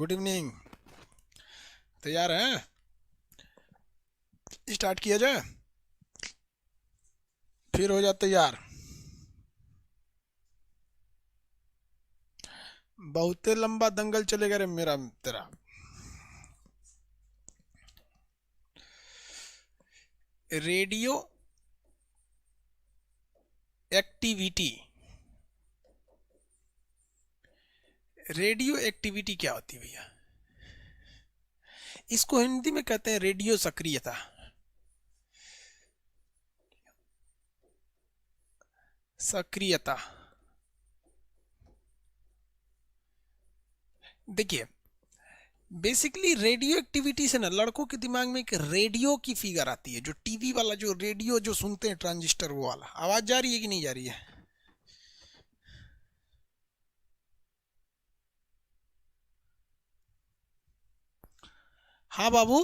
Good evening. तैयार हैं? Start किया जाए, फिर हो जा तैयार। बहुते लंबा दंगल चलेगा रे मेरा तेरा। Radio activity. रेडियो एक्टिविटी क्या होती है भैया? इसको हिंदी में कहते हैं रेडियो सक्रियता। सक्रियता। देखिए, बेसिकली रेडियो एक्टिविटी से ना लड़कों के दिमाग में एक रेडियो की फिगर आती है, जो टीवी वाला, जो रेडियो जो सुनते हैं ट्रांजिस्टर, वो वाला। आवाज जा रही है कि नहीं जा रही है? हाँ बाबू,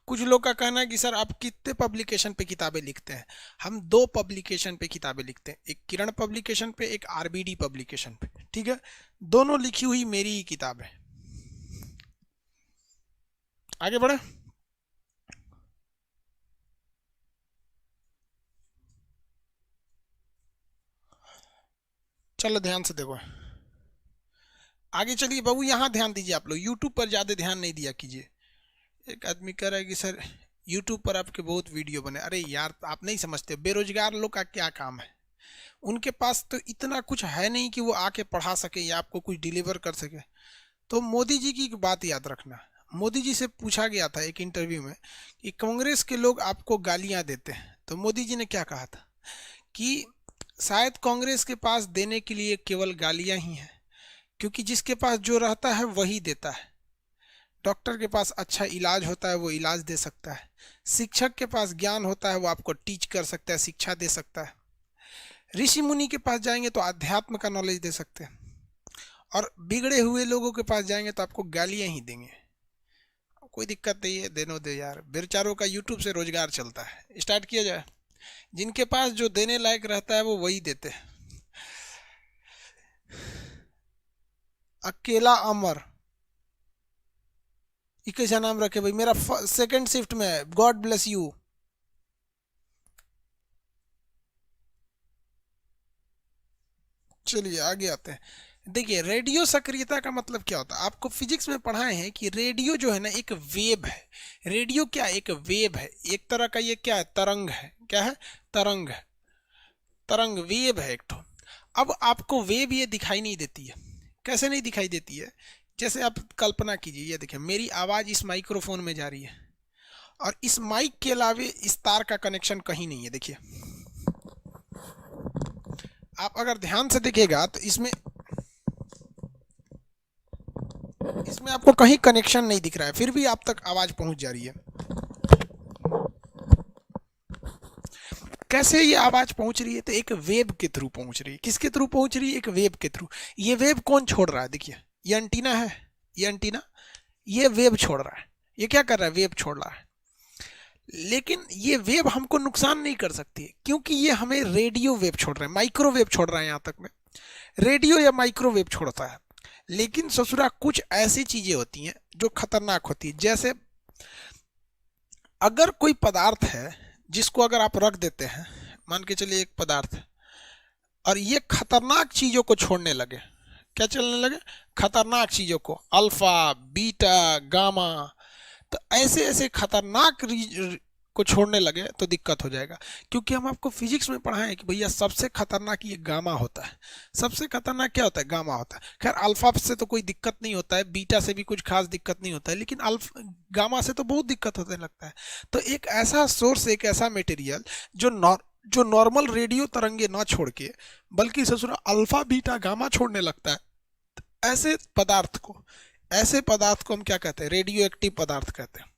कुछ लोग का कहना है कि सर आप कितने पब्लिकेशन पे किताबें लिखते हैं? हम दो पब्लिकेशन पे किताबें लिखते हैं, एक किरण पब्लिकेशन पे, एक आरबीडी पब्लिकेशन पे। ठीक है, दोनों लिखी हुई मेरी ही किताब है। आगे बढ़े। चलो ध्यान से देखो, आगे चलिए बाबू। यहाँ ध्यान दीजिए आप लोग, यूट्यूब पर ज्यादा ध्यान नहीं दिया कीजिए। एक आदमी कह रहा है कि सर यूट्यूब पर आपके बहुत वीडियो बने। अरे यार, आप नहीं समझते, बेरोजगार लोग का क्या काम है? उनके पास तो इतना कुछ है नहीं कि वो आके पढ़ा सके या आपको कुछ डिलीवर कर सके। तो मोदी जी की एक बात याद रखना। मोदी जी से पूछा गया था एक इंटरव्यू में कि कांग्रेस के लोग आपको गालियां देते हैं, तो मोदी जी ने क्या कहा था कि शायद कांग्रेस के पास देने के लिए केवल गालियां ही हैं, क्योंकि जिसके पास जो रहता है वही देता है। डॉक्टर के पास अच्छा इलाज होता है, वो इलाज दे सकता है। शिक्षक के पास ज्ञान होता है, वो आपको टीच कर सकता है, शिक्षा दे सकता है। ऋषि मुनि के पास जाएंगे तो अध्यात्म का नॉलेज दे सकते हैं, और बिगड़े हुए लोगों के पास जाएंगे तो आपको गालियां ही देंगे। कोई दिक्कत नहीं है, देनो दे यार, बेचारों का यूट्यूब से रोजगार चलता है। स्टार्ट किया जाए। जिनके पास जो देने लायक रहता है वो वही देते हैं। अकेला अमर, ये कैसा नाम रखे भाई? मेरा सेकंड शिफ्ट में है। God bless you. चलिए आगे आते हैं। देखिए, रेडियो सक्रियता का मतलब क्या होता है? आपको फिजिक्स में पढ़ाए हैं कि रेडियो जो है ना एक वेव है। रेडियो क्या, एक वेव है, एक तरह का। ये क्या है? तरंग है। क्या है? तरंग है। तरंग, वेव है एक तो। अब आपको वेव ये दिखाई नहीं देती है। कैसे नहीं दिखाई देती है? जैसे आप कल्पना कीजिए, ये देखिए मेरी आवाज इस माइक्रोफोन में जा रही है, और इस माइक के अलावे इस तार का कनेक्शन कहीं नहीं है। देखिए, आप अगर ध्यान से देखिएगा तो इसमें इसमें आपको कहीं कनेक्शन नहीं दिख रहा है, फिर भी आप तक आवाज पहुंच जा रही है। कैसे ये आवाज पहुंच रही है? तो एक वेब के थ्रू पहुंच रही है। किसके थ्रू पहुंच रही है? एक वेब के थ्रू। ये वेब कौन छोड़ रहा है? देखिए, ये एंटीना है, ये एंटीना, ये वेब छोड़ रहा है। ये क्या कर रहा है? वेब छोड़ रहा है। लेकिन ये वेब हमको नुकसान नहीं कर सकती, क्योंकि ये हमें रेडियो वेव छोड़ रहा है, माइक्रोवेव छोड़ रहा है। यहां तक में रेडियो या माइक्रोवेव छोड़ता है। लेकिन ससुरा कुछ ऐसी चीजें होती हैं जो खतरनाक होती है। जैसे अगर कोई पदार्थ है जिसको अगर आप रख देते हैं, मान के चलिए एक पदार्थ है, और ये खतरनाक चीजों को छोड़ने लगे। क्या चलने लगे? खतरनाक चीजों को, अल्फा, बीटा, गामा। तो ऐसे ऐसे खतरनाक को छोड़ने लगे तो दिक्कत हो जाएगा। क्योंकि हम आपको फिजिक्स में पढ़ाए हैं कि भैया सबसे खतरनाक ये गामा होता है। सबसे खतरनाक क्या होता है? गामा होता है। खैर अल्फा से तो कोई दिक्कत नहीं होता है, बीटा से भी कुछ खास दिक्कत नहीं होता है, लेकिन गामा से तो बहुत दिक्कत होने लगता है। तो एक ऐसा सोर्स, एक ऐसा मटेरियल जो नॉर्मल रेडियो तरंगे ना छोड़ के बल्कि ससुरा अल्फा, बीटा, गामा छोड़ने लगता है, ऐसे पदार्थ को ऐसे पदार्थ को हम क्या कहते हैं? रेडियो एक्टिव पदार्थ कहते हैं।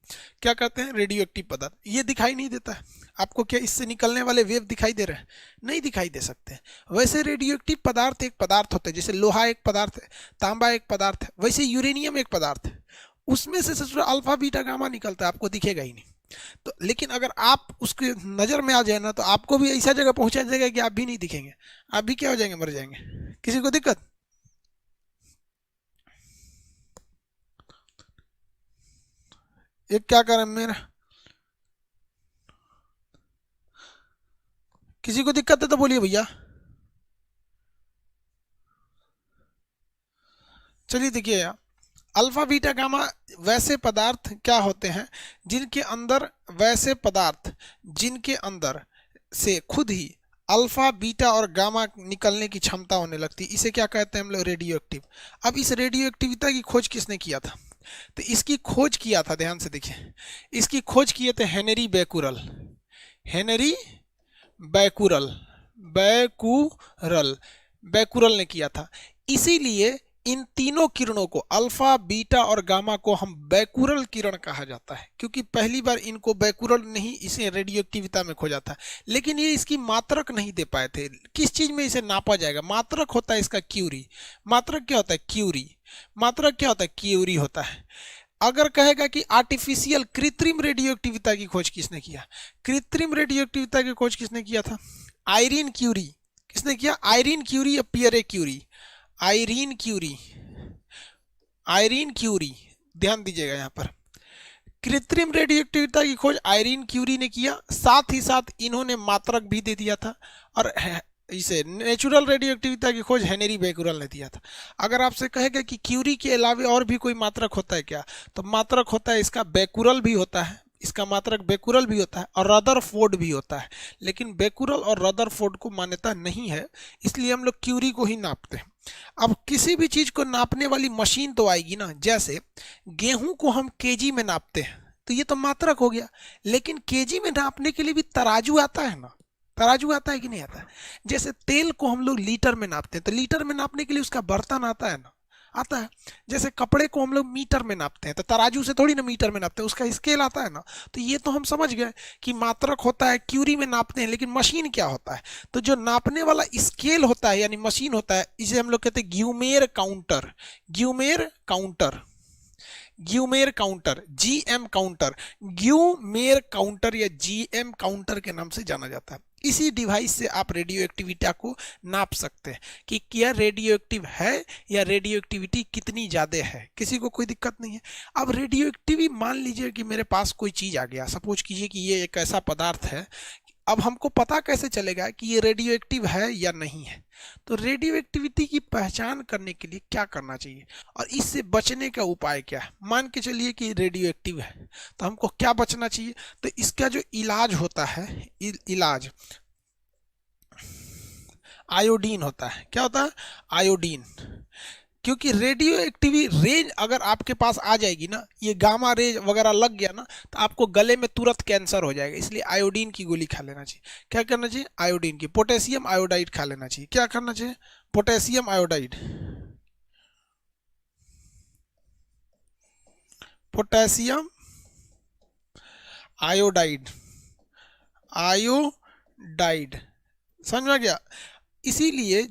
क्या कहते हैं? रेडियो एक्टिव पदार्थ। ये दिखाई नहीं देता है आपको। क्या इससे निकलने वाले वेव दिखाई दे रहे हैं? नहीं दिखाई दे सकते। वैसे रेडियो एक्टिव पदार्थ एक पदार्थ होता है, जैसे लोहा एक पदार्थ है, तांबा एक पदार्थ है, वैसे यूरेनियम एक पदार्थ है। उसमें से ससुरा अल्फा, बीटा, गामा निकलता है, आपको दिखेगा ही नहीं। तो लेकिन अगर आप उसके नजर में आ जाए ना, तो आपको भी ऐसा जगह पहुंचा जाएगा कि आप भी नहीं दिखेंगे। आप भी क्या हो जाएंगे? मर जाएंगे। किसी को दिक्कत? ये क्या करें मेरा, किसी को दिक्कत है तो बोलिए भैया। चलिए देखिए यार, अल्फा बीटा गामा वैसे पदार्थ क्या होते हैं जिनके अंदर, वैसे पदार्थ जिनके अंदर से खुद ही अल्फा बीटा और गामा निकलने की क्षमता होने लगती है, इसे क्या कहते हैं हम लोग, रेडियो एक्टिव। अब इस रेडियो एक्टिविटी की खोज किसने किया था, तो इसकी खोज किया था, ध्यान से देखिए, इसकी खोज किए थे Henry Becquerel, Henry Becquerel, Becquerel, Becquerel ने किया था। इसीलिए इन तीनों किरणों को, अल्फा बीटा और गामा को, हम बैकुरल किरण कहा जाता है, क्योंकि पहली बार इनको बैकुरल नहीं, इसे रेडियो एक्टिविटी में खोजा था। लेकिन ये इसकी मात्रक नहीं दे पाए थे, किस चीज में इसे नापा जाएगा, मात्रक होता है इसका क्यूरी। मात्रक क्या होता है, क्यूरी। मात्रक क्या होता है, क्यूरी होता है। अगर कहेगा कि आर्टिफिशियल, कृत्रिम रेडियो एक्टिविटी की खोज किसने किया, कृत्रिम रेडियो एक्टिविटी की खोज किसने किया था, आयरीन क्यूरी। किसने किया, आयरीन क्यूरी या Pierre Curie, Irene Curie, Irene Curie, ध्यान दीजिएगा यहां पर। कृत्रिम रेडियोएक्टिविटी की खोज आयरीन क्यूरी ने किया, साथ ही साथ इन्होंने मात्रक भी दे दिया था। और इसे नेचुरल रेडियोएक्टिविटी की खोज हेनरी बैकुरल ने दिया था। अगर आपसे कहेगा कि क्यूरी के अलावा और भी कोई मात्रक होता है क्या, तो मात्रक होता है इसका बैकुरल भी होता है, इसका मात्रक बैकुरल भी होता है और रदरफोर्ड भी होता है। लेकिन बैकुरल और रदरफोर्ड को मान्यता नहीं है, इसलिए हम लोग क्यूरी को ही नापते हैं। अब किसी भी चीज को नापने वाली मशीन तो आएगी ना, जैसे गेहूं को हम केजी में नापते हैं, तो ये तो मात्रक हो गया। लेकिन केजी में नापने के लिए भी तराजू आता है ना, तराजू आता है कि नहीं आता है। जैसे तेल को हम लोग लीटर में नापते हैं, तो लीटर में नापने के लिए उसका बर्तन आता है ना, आता है। जैसे कपड़े को हम लोग मीटर में नापते हैं, तो तराजू से थोड़ी ना मीटर में नापते हैं, उसका स्केल आता है ना। तो ये तो हम समझ गए कि मात्रक होता है, क्यूरी में नापते हैं। लेकिन मशीन क्या होता है, तो जो नापने वाला स्केल होता है यानी मशीन होता है, इसे हम लोग कहते हैं Geiger Muller counter, Geiger Muller counter, Geiger Muller counter, GM counter, Geiger Muller counter या जीएम काउंटर के नाम से जाना जाता है। इसी डिवाइस से आप रेडियो एक्टिविटी को नाप सकते हैं कि क्या रेडियो एक्टिव है या रेडियो एक्टिविटी कितनी ज्यादा है, किसी को कोई दिक्कत नहीं है। अब रेडियो एक्टिविटी, मान लीजिए कि मेरे पास कोई चीज आ गया, सपोज कीजिए कि ये एक ऐसा पदार्थ है, अब हमको पता कैसे चलेगा कि ये रेडियो एक्टिव है या नहीं है। तो रेडियो एक्टिविटी की पहचान करने के लिए क्या करना चाहिए और इससे बचने का उपाय क्या है। मान के चलिए कि रेडियो एक्टिव है, तो हमको क्या बचना चाहिए, तो इसका जो इलाज होता है, इलाज आयोडीन होता है। क्या होता है, आयोडीन। क्योंकि रेडियो एक्टिविटी रेंज अगर आपके पास आ जाएगी ना, ये गामा रेज वगैरह लग गया ना, तो आपको गले में तुरंत कैंसर हो जाएगा। इसलिए आयोडीन की गोली खा लेना चाहिए। क्या करना चाहिए, आयोडीन की, पोटेशियम आयोडाइड खा लेना चाहिए। क्या करना चाहिए, potassium iodide, potassium iodide, iodide, समझ में गया। इसीलिए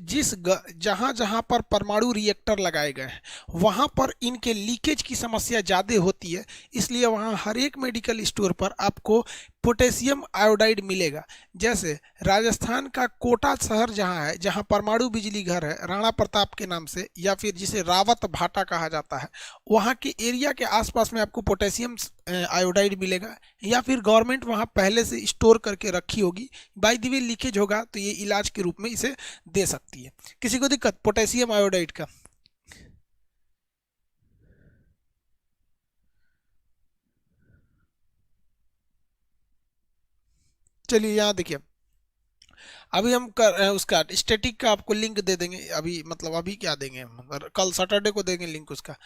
जहां जहां पर परमाणु रिएक्टर लगाए गए हैं वहां पर इनके लीकेज की समस्या ज़्यादा होती है, इसलिए वहां हर एक मेडिकल स्टोर पर आपको पोटेशियम आयोडाइड मिलेगा। जैसे राजस्थान का कोटा शहर जहां है, जहां परमाणु बिजली घर है राणा प्रताप के नाम से, या फिर जिसे रावत भाटा कहा जाता है, वहां के एरिया के आसपास में आपको पोटेशियम आयोडाइड मिलेगा, या फिर गवर्नमेंट वहां पहले से स्टोर करके रखी होगी। बाय द वे लीकेज होगा तो ये इलाज के रूप में इसे दे सकती है। किसी को दिक्कत पोटेशियम आयोडाइड का, चलिए यहाँ देखिए, अभी हम कर रहे हैं उसका स्टैटिक का, आपको लिंक दे देंगे अभी, मतलब अभी क्या देंगे हम, कल सैटरडे को देंगे लिंक उसका।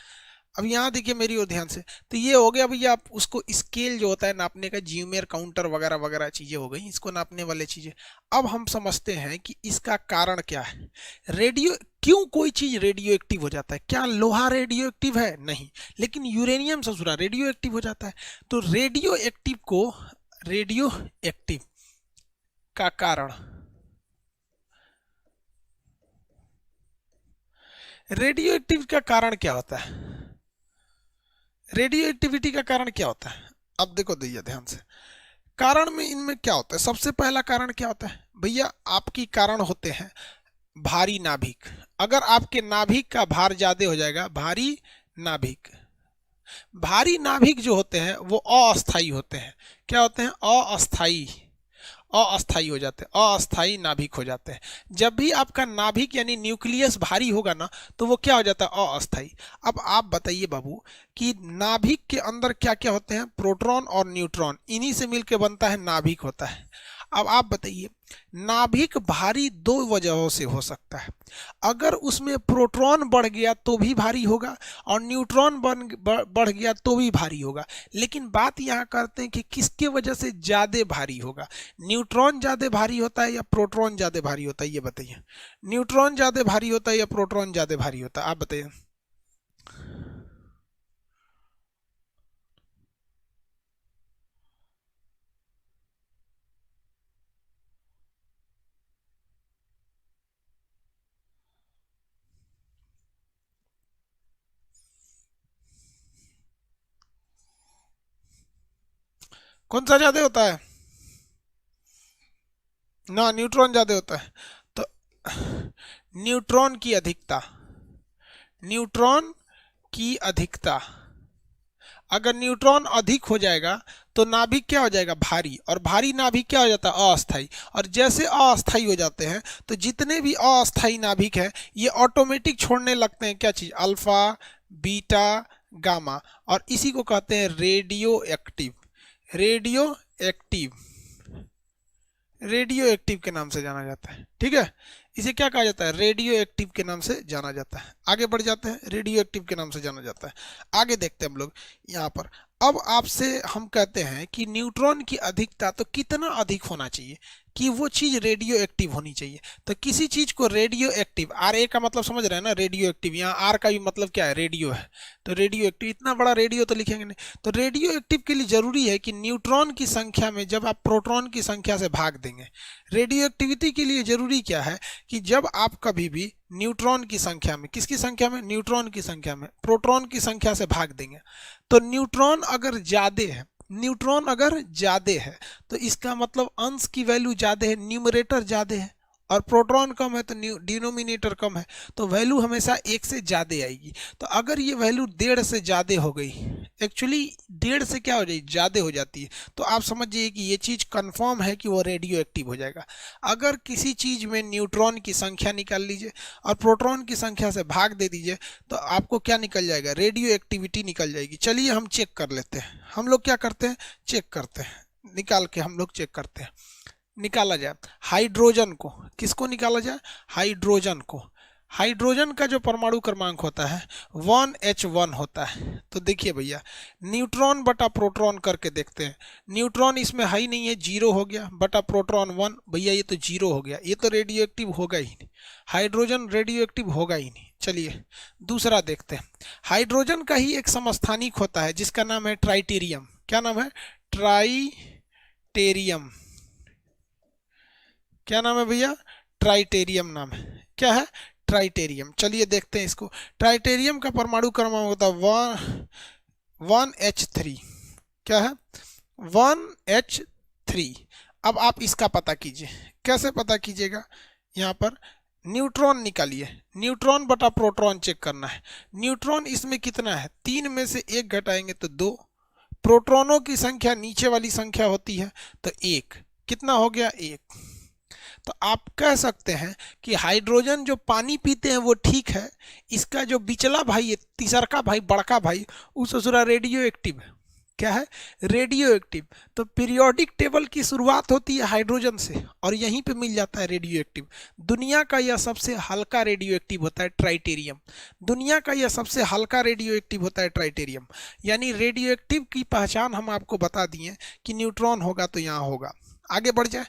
अब यहाँ देखिए मेरी ओर ध्यान से, तो ये हो गया भैया, आप उसको स्केल जो होता है नापने का, जियोमेर काउंटर वगैरह वगैरह चीजें हो गई, इसको नापने वाले चीजें। अब हम समझते हैं कि इसका कारण क्या है, रेडियो, क्यों कोई चीज रेडियो एक्टिव हो जाता है। क्या लोहा रेडियो एक्टिव है, नहीं, लेकिन यूरेनियम ससुरा रेडियो एक्टिव हो जाता है। तो रेडियो एक्टिव को, रेडियो एक्टिव का कारण, रेडियो एक्टिव का कारण क्या होता है, रेडियो एक्टिविटी का कारण क्या होता है। अब देखो भैया ध्यान से, कारण में इनमें क्या होता है, सबसे पहला कारण क्या होता है भैया, आपकी कारण होते हैं भारी नाभिक। अगर आपके नाभिक का भार ज्यादा हो जाएगा, भारी नाभिक, भारी नाभिक जो होते हैं वो अस्थाई होते हैं। क्या होते हैं? अस्थाई। अस्थाई हो जाते हैं, अस्थाई नाभिक हो जाते हैं। जब भी आपका नाभिक यानी न्यूक्लियस भारी होगा ना तो वो क्या हो जाता है? अस्थाई। अब आप बताइए बाबू कि नाभिक के अंदर क्या क्या होते हैं? प्रोटॉन और न्यूट्रॉन, इन्हीं से मिलकर बनता है नाभिक होता है। अब आप बताइए, नाभिक भारी दो वजहों से हो सकता है। अगर उसमें प्रोटॉन बढ़ गया तो भी भारी होगा और न्यूट्रॉन बढ़ गया तो भी भारी होगा। लेकिन बात यहाँ करते हैं कि किसके वजह से ज्यादा भारी होगा? न्यूट्रॉन ज्यादा भारी होता है या प्रोटॉन ज्यादा भारी होता है? ये बताइए। न्यूट्रॉन ज्यादा भारी होता है या प्रोटॉन ज्यादा भारी होता है? आप बताइए। कौन सा ज्यादा होता है? ना, न्यूट्रॉन ज्यादा होता है। तो न्यूट्रॉन की अधिकता, न्यूट्रॉन की अधिकता, अगर न्यूट्रॉन अधिक हो जाएगा तो नाभिक क्या हो जाएगा? भारी। और भारी नाभिक क्या हो जाता है? अस्थाई। और जैसे अस्थाई हो जाते हैं तो जितने भी अस्थाई नाभिक है ये ऑटोमेटिक छोड़ने लगते हैं क्या चीज? Alpha, beta, gamma. और इसी को कहते हैं radio active. Radio active, radio active के नाम से जाना जाता है। ठीक है, इसे क्या कहा जाता है? रेडियो एक्टिव के नाम से जाना जाता है। आगे बढ़ जाते हैं, रेडियो एक्टिव के नाम से जाना जाता है। आगे देखते हैं हम लोग यहाँ पर। अब आपसे हम कहते हैं कि न्यूट्रॉन की अधिकता तो कितना अधिक होना चाहिए कि वो चीज रेडियो एक्टिव होनी चाहिए? तो किसी चीज को रेडियो एक्टिव, आर ए का मतलब समझ रहे हैं ना? रेडियो एक्टिव, यहाँ आर का भी मतलब क्या है? रेडियो है। तो रेडियो एक्टिव, इतना बड़ा रेडियो तो लिखेंगे नहीं। तो रेडियो एक्टिव के लिए जरूरी है कि न्यूट्रॉन की संख्या में जब आप प्रोटॉन की संख्या से भाग देंगे, रेडियो एक्टिविटी के लिए जरूरी क्या है कि जब आप कभी भी न्यूट्रॉन की संख्या में, किसकी संख्या में? न्यूट्रॉन की संख्या में प्रोटॉन की संख्या से भाग देंगे तो न्यूट्रॉन अगर ज्यादा है, न्यूट्रॉन अगर ज्यादा है तो इसका मतलब अंश की वैल्यू ज्यादा है, न्यूमरेटर ज्यादा है। और प्रोटॉन कम है तो डिनोमिनेटर कम है, तो वैल्यू हमेशा एक से ज्यादा आएगी। तो अगर ये वैल्यू 1.5 से ज्यादा हो गई, एक्चुअली 1.5 से क्या हो जाएगी? ज्यादा हो जाती है, तो आप समझ जाइए कि ये चीज कंफर्म है कि वो रेडियो एक्टिव हो जाएगा। अगर किसी चीज में न्यूट्रॉन की संख्या निकाल लीजिए और प्रोटॉन की संख्या से भाग दे दीजिए तो आपको क्या निकल जाएगा? रेडियो एक्टिविटी निकल जाएगी। चलिए हम चेक कर लेते हैं। हम लोग क्या करते हैं? चेक करते हैं, निकाल के हम लोग चेक करते हैं। निकाला जाए हाइड्रोजन को, किसको निकाला जाए? हाइड्रोजन को। हाइड्रोजन का जो परमाणु क्रमांक होता है 1H1 होता है। तो देखिए भैया, न्यूट्रॉन बटा प्रोटॉन करके देखते हैं। न्यूट्रॉन इसमें है ही नहीं है, 0 हो गया, बटा प्रोटॉन 1, भैया ये तो 0 हो गया, ये तो रेडियो एक्टिव होगा ही नहीं। हाइड्रोजन रेडियो एक्टिव होगा ही नहीं। चलिए दूसरा देखते हैं। हाइड्रोजन का ही एक समस्थानिक होता है जिसका नाम है ट्राइटेरियम। क्या नाम है? ट्राइटेरियम। क्या नाम है भैया? ट्राइटेरियम नाम है। क्या है? ट्राइटेरियम। चलिए देखते हैं इसको। ट्राइटेरियम का परमाणु क्रमांक होता है 1H3। क्या है? 1H3। अब आप इसका पता कीजिए। कैसे पता कीजिएगा? यहाँ पर न्यूट्रॉन निकालिए, न्यूट्रॉन बटा प्रोटॉन चेक करना है। न्यूट्रॉन इसमें कितना है? 3 में से 1 घटाएंगे तो 2। प्रोटॉनों की संख्या नीचे वाली संख्या होती है तो 1। कितना हो गया? 1। तो आप कह सकते हैं कि हाइड्रोजन जो पानी पीते हैं वो ठीक है, इसका जो बिचला भाई है, तीसरका भाई, बड़का भाई, वो ससुरा रेडियो एक्टिव है। क्या है? Radio active. तो पीरियोडिक टेबल की शुरुआत होती है हाइड्रोजन से और यहीं पे मिल जाता है रेडियो एक्टिव। दुनिया का यह सबसे हल्का रेडियो एक्टिव होता है ट्राइटेरियम। दुनिया का यह सबसे हल्का रेडियो एक्टिव होता है ट्राइटेरियम। यानी रेडियो एक्टिव की पहचान हम आपको बता दिए कि न्यूट्रॉन होगा तो यहाँ होगा। आगे बढ़ जाए।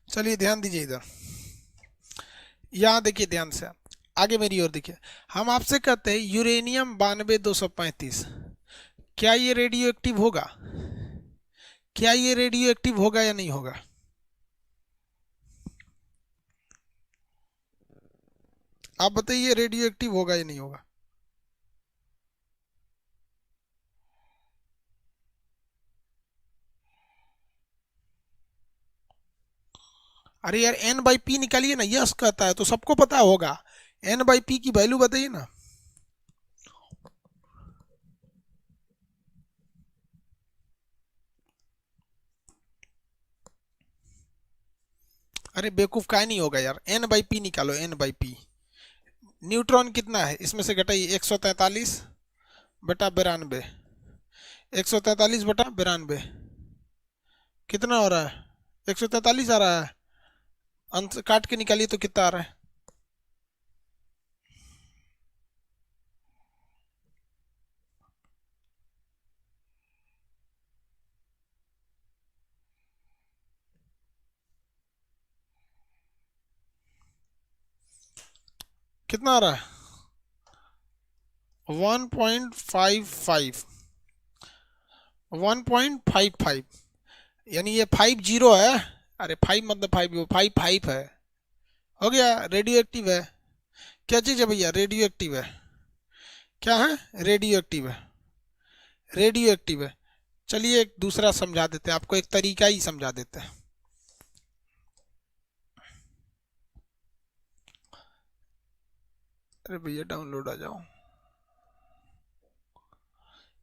चलिए ध्यान दीजिए इधर, यहाँ देखिए ध्यान से, आगे मेरी ओर देखिए। हम आपसे कहते हैं यूरेनियम 92-235, क्या ये रेडियो एक्टिव होगा? क्या ये रेडियो एक्टिव होगा या नहीं होगा? आप बताइए रेडियो एक्टिव होगा या नहीं होगा? अरे यार एन बाई पी निकालिए ना, यस कहता है तो सबको पता होगा। एन बाई पी की वैल्यू बताइए ना। अरे बेवकूफ का नहीं होगा यार, एन बाई पी निकालो, एन बाई पी। न्यूट्रॉन कितना है इसमें से घटाइए, 143 बटा 92, 143 बटा 92 कितना हो रहा है? 143 आ रहा है। अंश काट के निकालिए तो कितना आ रहा है? कितना आ रहा है? 1.55, 1.55, यानी ये 50 है। अरे 5 मतलब 5, 5 है। हो गया, रेडियो एक्टिव है। क्या चीज़ है भैया? रेडियो एक्टिव है। क्या है? रेडियो एक्टिव है। रेडियो एक्टिव है। चलिए एक दूसरा समझा देते हैं आपको, एक तरीका ही समझा देते हैं। अरे भैया डाउनलोड आ जाओ।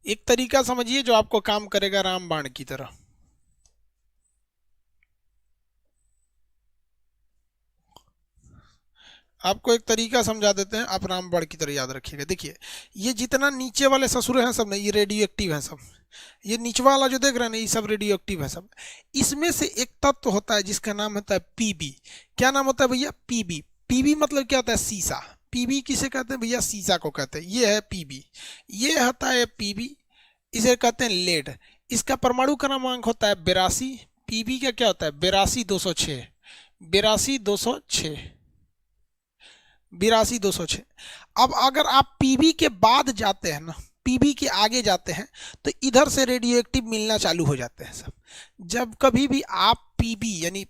एक तरीका समझिए जो आपको काम करेगा रामबाण की तरह। आपको एक तरीका समझा देते हैं, आप रामबाण की तरह याद रखिएगा। देखिए, ये जितना नीचे वाले ससुरे हैं सब ना, ये रेडियो एक्टिव है सब। ये निचवा वाला जो देख रहे हैं ना, ये सब रेडियो एक्टिव है सब। इसमें से एक तत्व होता है जिसका नाम होता है पीबी। क्या नाम होता है भैया? पीबी। पीबी मतलब क्या होता है? सीसा। पीबी किसे कहते हैं भैया? सीसा को कहते हैं। ये है पीबी। ये होता है पीबी। इसे कहते हैं लेड। इसका परमाणु क्रमांक होता है 82। पीबी का क्या होता है? 82 206। 82 206। 82 206। अब अगर आप पीबी के बाद जाते हैं ना, पीबी के आगे जाते हैं, तो इधर से रेडियो एक्टिव मिलना चालू हो जाते हैं सब। जब कभी भी आप पीबी यानी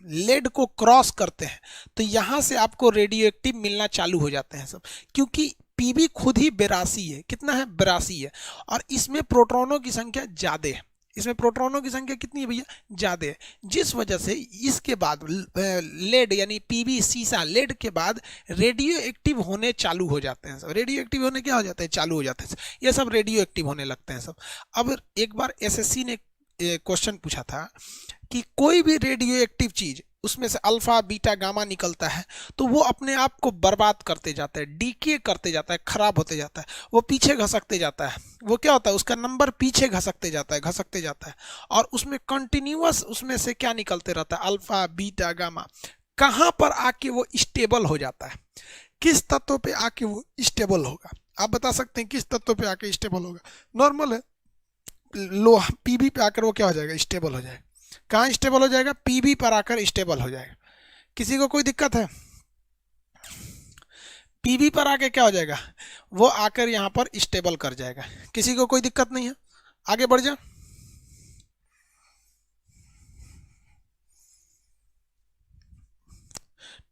लेड को क्रॉस करते हैं, तो यहां से आपको रेडियो एक्टिव मिलना चालू हो जाते हैं सब। क्योंकि पीबी खुद ही 82 है। कितना है? 82 है। और इसमें प्रोटॉनों की संख्या ज्यादा है। इसमें प्रोटॉनों की संख्या कितनी है भैया? ज्यादा है। जिस वजह से इसके बाद लेड यानी पीबी सीसा लेड के बाद रेडियो एक्टिव होने चालू हो जाते हैं सब। रेडियो एक्टिव होने क्या हो जाते हैं? चालू हो जाते हैं। ये सब रेडियो एक्टिव होने लगते हैं सब। अब एक बार एसएससी ने क्वेश्चन पूछा था कि कोई भी रेडियो एक्टिव चीज, उसमें से अल्फा बीटा गामा निकलता है, तो वो अपने आप को बर्बाद करते जाता है, डीके करते जाता है, खराब होते जाता है, वो पीछे घसकते जाता है। वो क्या होता है? उसका नंबर पीछे घसकते जाता है, घसकते जाता है। और उसमें कंटिन्यूअस उसमें से क्या निकलते रहता है? Alpha beta gamma. कहां पर आके वो स्टेबल हो जाता है? किस तत्व पे आके वो स्टेबल होगा? आप बता सकते हैं किस तत्व पे आके स्टेबल होगा? नॉर्मल है, लोहा पीबी पे आकर वो क्या हो जाएगा? स्टेबल हो जाएगा। कहाँ स्टेबल हो जाएगा? पीबी पर आकर स्टेबल हो जाएगा। किसी को कोई दिक्कत है? पीबी पर आके क्या हो जाएगा? वो आकर यहाँ पर स्टेबल कर जाएगा। किसी को कोई दिक्कत नहीं है? आगे बढ़ जा।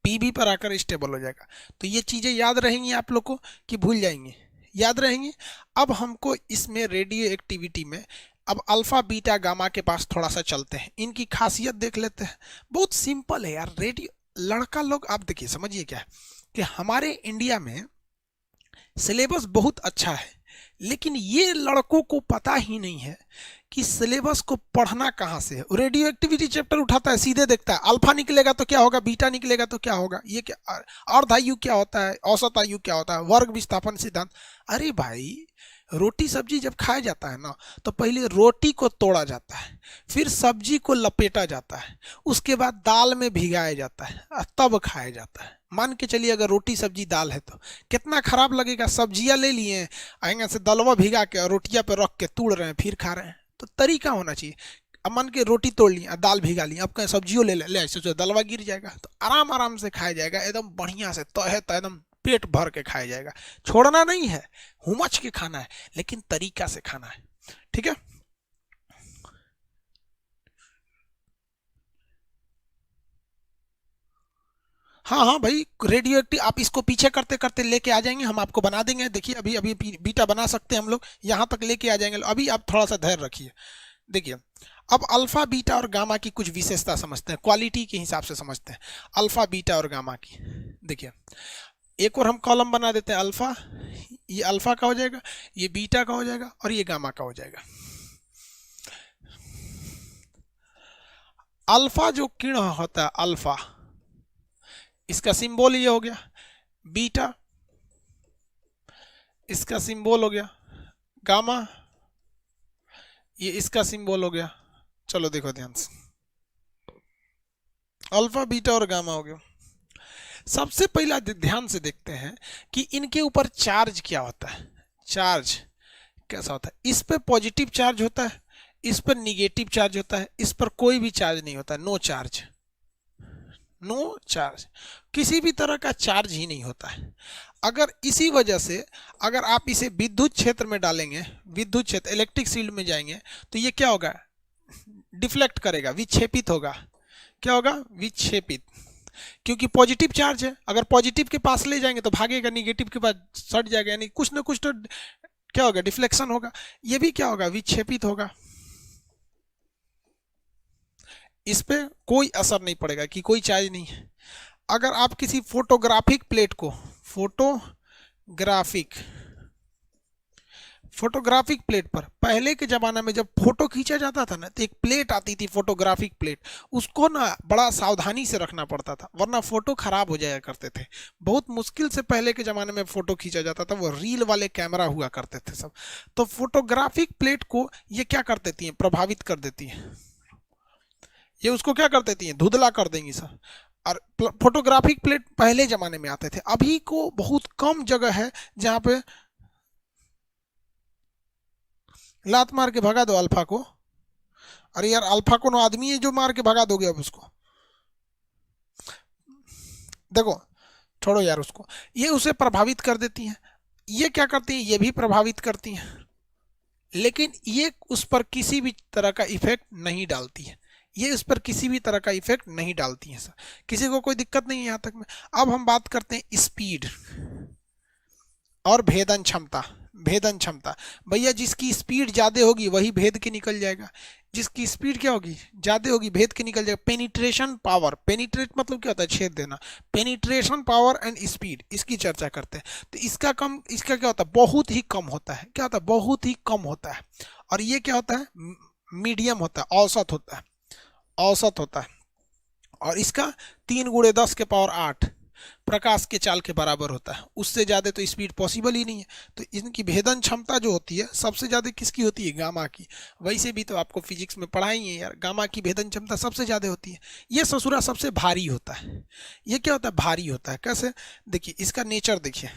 पीबी पर आकर स्टेबल हो जाएगा। तो ये चीजें याद रहेंगी आप लोग को कि भूल जाएंगे? याद रहेंगे। अब हमको इसमें रेडियो एक्टिविटी में अब अल्फा बीटा गामा के पास थोड़ा सा चलते हैं, इनकी खासियत देख लेते हैं। बहुत सिंपल है यार। रेडियो लड़का लोग, आप देखिए समझिए क्या है कि हमारे इंडिया में सिलेबस बहुत अच्छा है, लेकिन ये लड़कों को पता ही नहीं है कि सिलेबस को पढ़ना कहाँ से है। रेडियो एक्टिविटी चैप्टर उठाता है, सीधे देखता है अल्फा निकलेगा तो क्या होगा, बीटा निकलेगा तो क्या होगा, ये क्या, अर्धायु क्या होता है, औसत आयु क्या होता है, वर्ग विस्थापन सिद्धांत। अरे भाई, रोटी सब्जी जब खाया जाता है ना, तो पहले रोटी को तोड़ा जाता है, फिर सब्जी को लपेटा जाता है, उसके बाद दाल में भिगाया जाता है और तब खाया जाता है। मान के चलिए अगर रोटी सब्जी दाल है तो कितना खराब लगेगा। सब्जियां ले लिए, आएंगे से दलवा भिगा के और रोटियां पे रख के तोड़ रहे हैं, फिर खा रहे हैं। तो तरीका होना चाहिए। अब मान के रोटी तोड़ ली, दाल भिगा ली, अब कहीं सब्जियों ले ऐसे सोचो दलवा गिर जाएगा, तो आराम आराम से खाया जाएगा, एकदम बढ़िया से तहे तो एकदम पेट भर के खाया जाएगा। छोड़ना नहीं है, हुमच के खाना है, लेकिन तरीका से खाना है। ठीक है। हाँ हाँ भाई, रेडियो एक्टिव आप इसको पीछे करते करते लेके आ जाएंगे, हम आपको बना देंगे। देखिए अभी अभी बीटा बना सकते हैं हम लोग, यहाँ तक लेके आ जाएंगे। अभी आप थोड़ा सा धैर्य रखिए। देखिए अब अल्फा बीटा और गामा की कुछ विशेषता समझते हैं, क्वालिटी के हिसाब से समझते हैं अल्फा बीटा और गामा की। देखिए एक और हम कॉलम बना देते हैं अल्फा, ये अल्फा का हो जाएगा, ये बीटा का हो जाएगा और ये गामा का हो जाएगा। अल्फा जो किरण होता है अल्फा, इसका सिंबल ये हो गया। बीटा इसका सिंबल हो गया। गामा ये इसका सिंबल हो गया। चलो देखो ध्यान से, अल्फा बीटा और गामा हो गया। सबसे पहला ध्यान से देखते हैं कि इनके ऊपर चार्ज क्या होता है। चार्ज कैसा होता है? इस पर पॉजिटिव चार्ज होता है, इस पर निगेटिव चार्ज होता है, इस पर कोई भी चार्ज नहीं होता, नो चार्ज। नो चार्ज, किसी भी तरह का चार्ज ही नहीं होता है। अगर इसी वजह से अगर आप इसे विद्युत क्षेत्र में डालेंगे, विद्युत क्षेत्र इलेक्ट्रिक फील्ड में जाएंगे, तो ये क्या होगा? डिफ्लेक्ट करेगा, विक्षेपित होगा। क्या होगा? विक्षेपित, क्योंकि पॉजिटिव चार्ज है। अगर पॉजिटिव के पास ले जाएंगे तो भागेगा, निगेटिव के पास सट जाएगा, यानी कुछ ना कुछ तो क्या होगा? डिफ्लेक्शन होगा। ये भी क्या होगा? विक्षेपित होगा। इस पे कोई असर नहीं पड़ेगा कि कोई चार्ज नहीं है। अगर आप किसी फोटोग्राफिक प्लेट को, फोटोग्राफिक प्लेट पर पहले के ज़माना में जब फोटो खींचा जाता था ना, तो एक प्लेट आती थी फोटोग्राफिक प्लेट, उसको ना बड़ा सावधानी से रखना पड़ता था, वरना फोटो खराब हो जाया करते थे। बहुत मुश्किल से पहले के ज़माने में फोटो खींचा जाता था, वो रील वाले कैमरा हुआ करते थे सब। तो फोटोग्राफिक प्लेट को ये क्या कर देती हैं? प्रभावित कर देती हैं। ये उसको क्या कर देती हैं? धुंधला कर देंगी सर। और फोटोग्राफिक प्लेट पहले ज़माने में आते थे। अभी को बहुत कम जगह है जहाँ पे लात मार के भगा दो अल्फा को। अरे यार, अल्फा को ना आदमी है जो मार के भगा दोगे अब उसको। देखो, छोड़ो यार उसको। ये उसे प्रभावित कर देती हैं। ये क्या करती हैं? ये भी प्रभावित करती हैं, लेकिन ये उस पर किसी भी तरह का इफेक्ट नहीं डालती है। ये इस पर किसी भी तरह का इफेक्ट नहीं डालती है सर, किसी को कोई दिक्कत नहीं है यहाँ तक में। अब हम बात करते हैं स्पीड और भेदन क्षमता। भेदन क्षमता, भैया जिसकी स्पीड ज़्यादा होगी वही भेद के निकल जाएगा। जिसकी स्पीड क्या होगी? ज़्यादा होगी, भेद के निकल जाएगा। पेनिट्रेशन पावर, पेनिट्रेट मतलब क्या होता है? छेद देना। पेनिट्रेशन पावर एंड स्पीड, इसकी चर्चा करते हैं। तो इसका क्या होता है? बहुत ही कम होता है। क्या होता है? बहुत ही कम होता है। और ये क्या होता है? मीडियम होता है, औसत होता है, औसत होता है। और इसका 3 × 10⁸ प्रकाश के चाल के बराबर होता है। उससे ज़्यादा तो स्पीड पॉसिबल ही नहीं है। तो इनकी भेदन क्षमता जो होती है सबसे ज़्यादा किसकी होती है? गामा की। वैसे भी तो आपको फिजिक्स में पढ़ाई है यार, गामा की भेदन क्षमता सबसे ज़्यादा होती है। ये ससुरा सबसे भारी होता है। ये क्या होता है? भारी होता है। कैसे? देखिए इसका नेचर देखिए,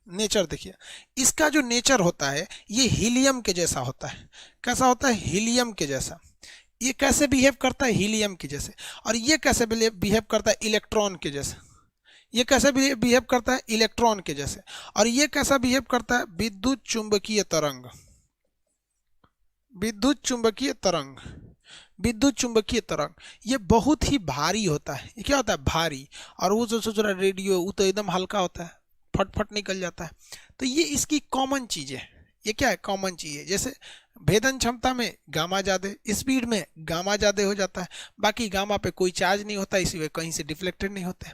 नेचर देखिए। इसका जो नेचर होता है ये हीलियम के जैसा होता है। कैसा होता है? हीलियम के जैसा। ये कैसे बिहेव करता है? हीलियम के जैसे। और ये कैसे बिहेव करता है? इलेक्ट्रॉन के जैसे। ये कैसे बिहेव करता है? इलेक्ट्रॉन के जैसे। और ये कैसा बिहेव करता है? विद्युत चुंबकीय तरंग। विद्युत चुंबकीय तरंग, विद्युत चुंबकीय तरंग। ये बहुत ही भारी होता है। ये क्या होता है? भारी। और वो जो सोच रहा रेडियो, वो तो एकदम हल्का होता है, फटफट निकल जाता है। तो ये इसकी कॉमन चीज़ है। ये क्या है? कॉमन चीज़ है। जैसे भेदन क्षमता में गामा ज़्यादा, स्पीड में गामा ज़्यादा हो जाता है। बाकी गामा पे कोई चार्ज नहीं होता, इसीलिए कहीं से डिफ्लेक्टेड नहीं होता है।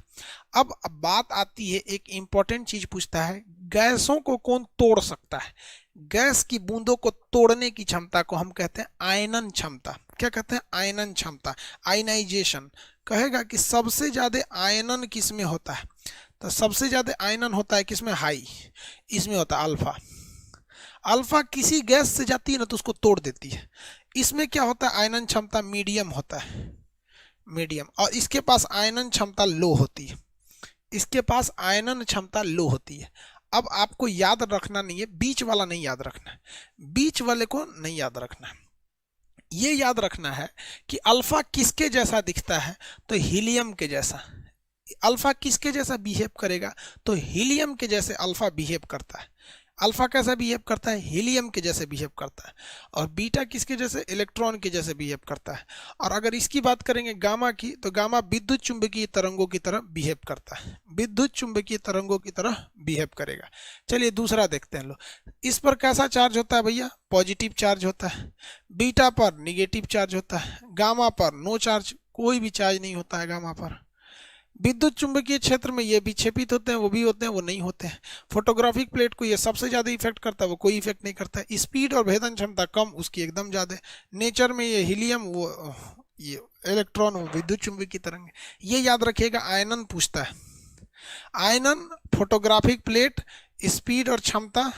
अब बात आती है, एक इंपॉर्टेंट चीज़ पूछता है, गैसों को कौन तोड़ सकता है? गैस की बूंदों को तोड़ने की क्षमता को हम कहते हैं आयनन क्षमता। क्या कहते हैं? आयनन क्षमता, आयनाइजेशन। कहेगा कि सबसे ज़्यादा आयनन किस में होता है? तो सबसे ज़्यादा आयनन होता है किसमें? हाई, इसमें होता है अल्फा। अल्फा किसी गैस से जाती है ना तो उसको तोड़ देती है। इसमें क्या होता है? आयनन क्षमता मीडियम होता है, मीडियम। और इसके पास आयनन क्षमता लो होती है, इसके पास आयनन क्षमता लो होती है। अब आपको याद रखना नहीं है, बीच वाला नहीं याद रखना है, बीच वाले को नहीं याद रखना है। ये याद रखना है कि अल्फा किसके जैसा दिखता है? तो हीलियम के जैसा। अल्फा किसके जैसा बिहेव करेगा? तो हीलियम के जैसे अल्फा बिहेव करता है। अल्फा कैसा बिहेव करता है, हीलियम के जैसे बिहेव करता है, और बीटा किसके जैसे, इलेक्ट्रॉन के जैसे बिहेव करता है। और अगर इसकी बात करेंगे गामा की, तो गामा विद्युत चुंबकीय तरंगों की तरह बिहेव करता है, विद्युत चुंबकीय तरंगों की तरह बिहेव करेगा। चलिए दूसरा देखते हैं लो। इस पर कैसा चार्ज होता है भैया, पॉजिटिव चार्ज होता है। बीटा पर निगेटिव चार्ज होता है। गामा पर नो चार्ज, कोई भी चार्ज नहीं होता है गामा पर। विद्युत चुंबकीय क्षेत्र में ये विक्षेपित होते हैं, वो भी होते हैं, वो नहीं होते हैं। फोटोग्राफिक प्लेट को ये सबसे ज्यादा इफेक्ट करता है, वो कोई इफेक्ट नहीं करता है। स्पीड और भेदन क्षमता कम, उसकी एकदम ज्यादा। नेचर में ये हीलियम, वो ये इलेक्ट्रॉन, वो विद्युत चुंबकीय तरंग। ये याद रखिएगा, आयनन पूछता है। आयनन, फोटोग्राफिक प्लेट, स्पीड और क्षमता,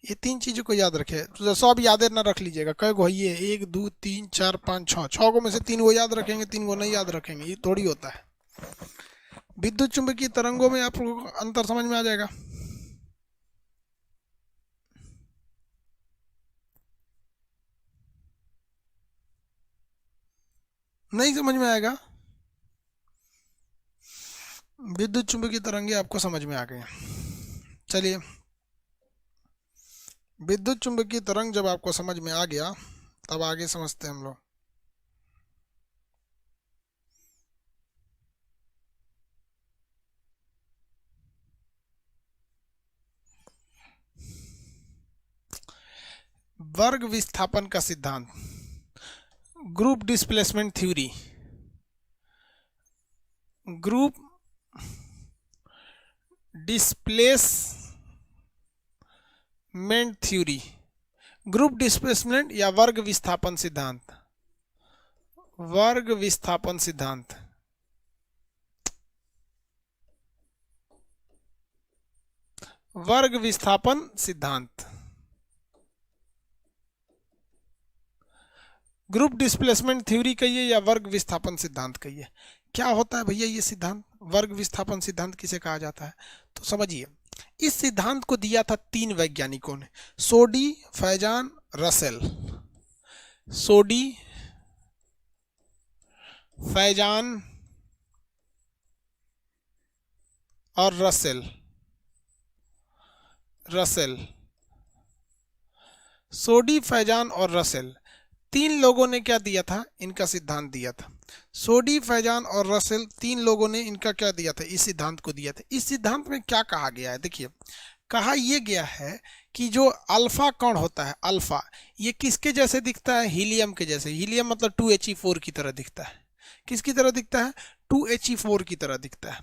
ये तीन चीजों को याद रखे। तो सब याद न रख लीजिएगा, कई गो ये 1 2 3 4 5 6, 6 को में से 3 को याद रखेंगे, 3 को नहीं याद रखेंगे, ये थोड़ी होता है। विद्युत चुंबकीय तरंगों में आप लोगों को अंतर समझ में आ जाएगा। नहीं समझ में आएगा, विद्युत चुंबकीय तरंगे आपको समझ में आ गए। चलिए, विद्युत चुंबकीय तरंग जब आपको समझ में आ गया, तब आगे समझते हैं हम लोग। वर्ग विस्थापन का सिद्धांत, group displacement theory, group displacement theory, group displacement या वर्ग विस्थापन सिद्धांत, वर्ग विस्थापन सिद्धांत। वर्ग विस्थापन सिद्धांत, ग्रुप डिस्प्लेसमेंट थ्योरी कहिए या वर्ग विस्थापन सिद्धांत कहिए। क्या होता है भैया ये सिद्धांत, वर्ग विस्थापन सिद्धांत किसे कहा जाता है? तो समझिए, इस सिद्धांत को दिया था 3 वैज्ञानिकों ने, सोडी, फैजान, रसेल। सोडी, फैजान और रसेल। रसेल, सोडी, फैजान और रसेल, 3 लोगों ने क्या दिया था, इनका सिद्धांत दिया था। सोडी, फैजान और रसेल, 3 लोगों ने इनका क्या दिया था, इस सिद्धांत को दिया था। इस सिद्धांत में क्या कहा गया है, देखिए, कहा यह गया है कि जो अल्फा कण होता है, अल्फा, ये किसके जैसे दिखता है, हीलियम के जैसे। हीलियम मतलब 2He4 की तरह दिखता है। किसकी तरह दिखता है, 2He4 की तरह दिखता है।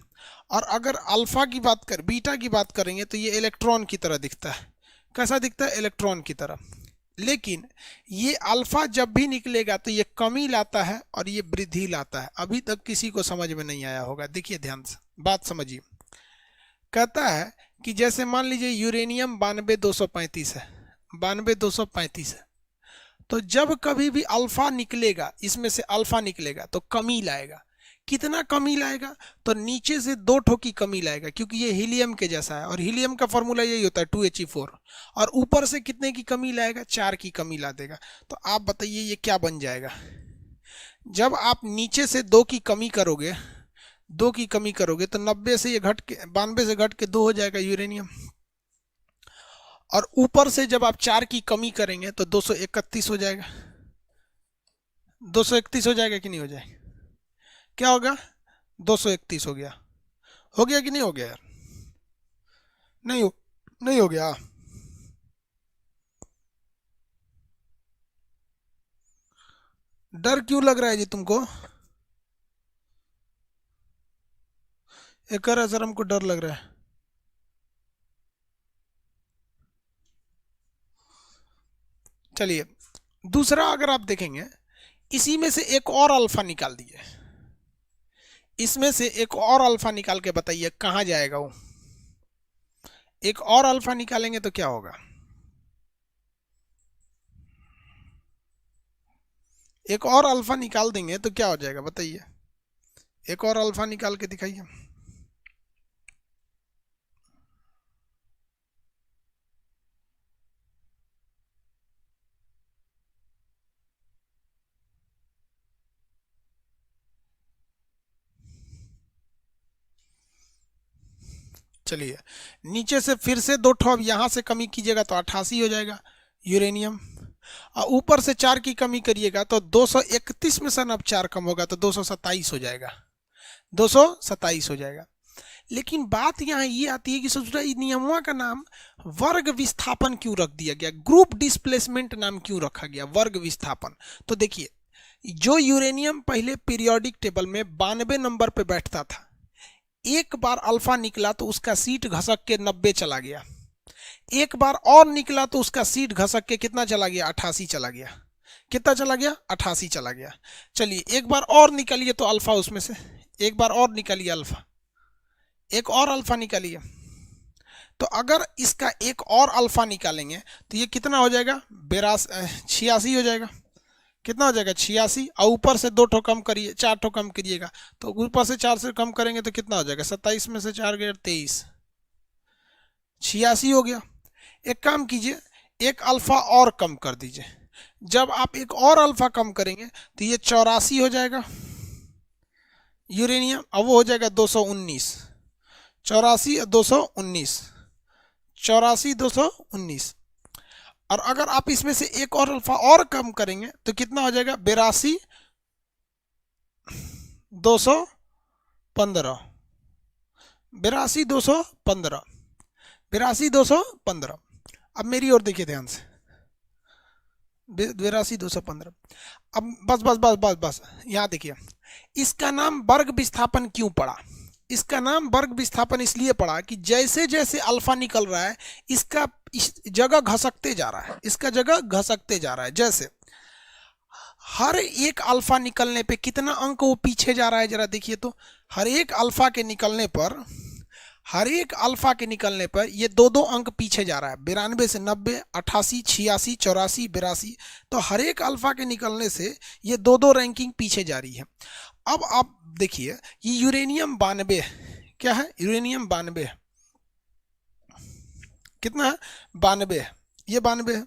और अगर अल्फा की बात कर, बीटा की बात करेंगे, तो ये इलेक्ट्रॉन की तरह दिखता है। कैसा दिखता है, इलेक्ट्रॉन की तरह। लेकिन ये अल्फा जब भी निकलेगा तो ये कमी लाता है और ये वृद्धि लाता है। अभी तक किसी को समझ में नहीं आया होगा, देखिए ध्यान से बात समझिए। कहता है कि जैसे मान लीजिए यूरेनियम 92,235 है, 92,235 है, तो जब कभी भी अल्फा निकलेगा, इसमें से अल्फा निकलेगा तो कमी लाएगा। कितना कमी लाएगा, तो नीचे से 2 ठो की कमी लाएगा, क्योंकि ये हीलियम के जैसा है और हीलियम का फॉर्मूला यही होता है 2He4। और ऊपर से कितने की कमी लाएगा, 4 की कमी ला देगा। तो आप बताइए ये क्या बन जाएगा। जब आप नीचे से 2 की कमी करोगे, 2 की कमी करोगे, तो 90 से ये घट के 92 से घट के 2 हो जाएगा यूरेनियम। और ऊपर से जब आप 4 की कमी करेंगे तो 231 हो जाएगा। 231 हो जाएगा कि नहीं हो जाएगा, क्या होगा, 231 हो गया। हो गया कि नहीं हो गया यार, नहीं हो गया। डर क्यों लग रहा है जी तुमको, एक कर सर हमको डर लग रहा है। चलिए दूसरा अगर आप देखेंगे, इसी में से एक और अल्फा निकाल दिए, इसमें से एक और अल्फा निकाल के बताइए कहां जाएगा वो। एक और अल्फा निकालेंगे तो क्या होगा, एक और अल्फा निकाल देंगे तो क्या हो जाएगा बताइए, एक और अल्फा निकाल के दिखाइए। चलिए नीचे से फिर से 2 ठो अब यहाँ से कमी कीजिएगा तो 88 हो जाएगा यूरेनियम, और ऊपर से 4 की कमी करिएगा तो 231 में से अब 4 कम होगा तो 227 हो जाएगा, 227 हो जाएगा। लेकिन बात यहाँ ये आती है कि सोचो नियमों का नाम वर्ग विस्थापन क्यों रख दिया गया, ग्रुप डिस्प्लेसमेंट नाम क्यों रखा गया वर्ग विस्थापन। तो देखिए जो यूरेनियम पहले पीरियोडिक टेबल में 92 नंबर पे बैठता था, एक बार अल्फा निकला तो उसका सीट घसक के 90 चला गया, एक बार और निकला तो उसका सीट घसक के कितना चला गया, 88 चला गया। कितना चला गया, 88 चला गया। चलिए एक बार और निकालिए तो अल्फा, उसमें से एक बार और निकालिए अल्फा, एक और अल्फा निकालिए। तो अगर इसका एक और अल्फा निकालेंगे तो ये कितना हो जाएगा, 86 हो जाएगा। कितना हो जाएगा, 86, और ऊपर से 2 ठो कम करिए, 4 ठो कम करिएगा तो ऊपर से 4 से कम करेंगे तो कितना हो जाएगा, 27 में से 4 गए 23, 86 हो गया। एक काम कीजिए, एक अल्फा और कम कर दीजिए। जब आप एक और अल्फा कम करेंगे तो ये 84 हो जाएगा यूरेनियम, अब वो हो जाएगा 219, 84 219, 84 219। और अगर आप इसमें से एक और अल्फा और कम करेंगे तो कितना हो जाएगा, 82 215, 82 215, 82 215। अब मेरी ओर देखिए ध्यान से, 82 215। अब बस बस बस बस बस यहाँ देखिए, इसका नाम वर्ग विस्थापन क्यों पड़ा, इसका नाम वर्ग विस्थापन इसलिए पड़ा कि जैसे जैसे अल्फा निकल रहा है इसका इस जगह घसकते जा रहा है, इसका जगह घसकते जा रहा है। जैसे हर एक अल्फा निकलने पे कितना अंक वो पीछे जा रहा है, जरा देखिए तो, हर एक अल्फा के निकलने पर, हर एक अल्फा के निकलने पर ये 2-2 अंक पीछे जा रहा है, 92 से 90, 88, 86, 84, 82। तो हर एक अल्फा के निकलने से ये 2-2 रैंकिंग पीछे जा रही है। अब आप देखिए ये यूरेनियम 92 क्या है, यूरेनियम 92 कितना है, 92, ये 92 है।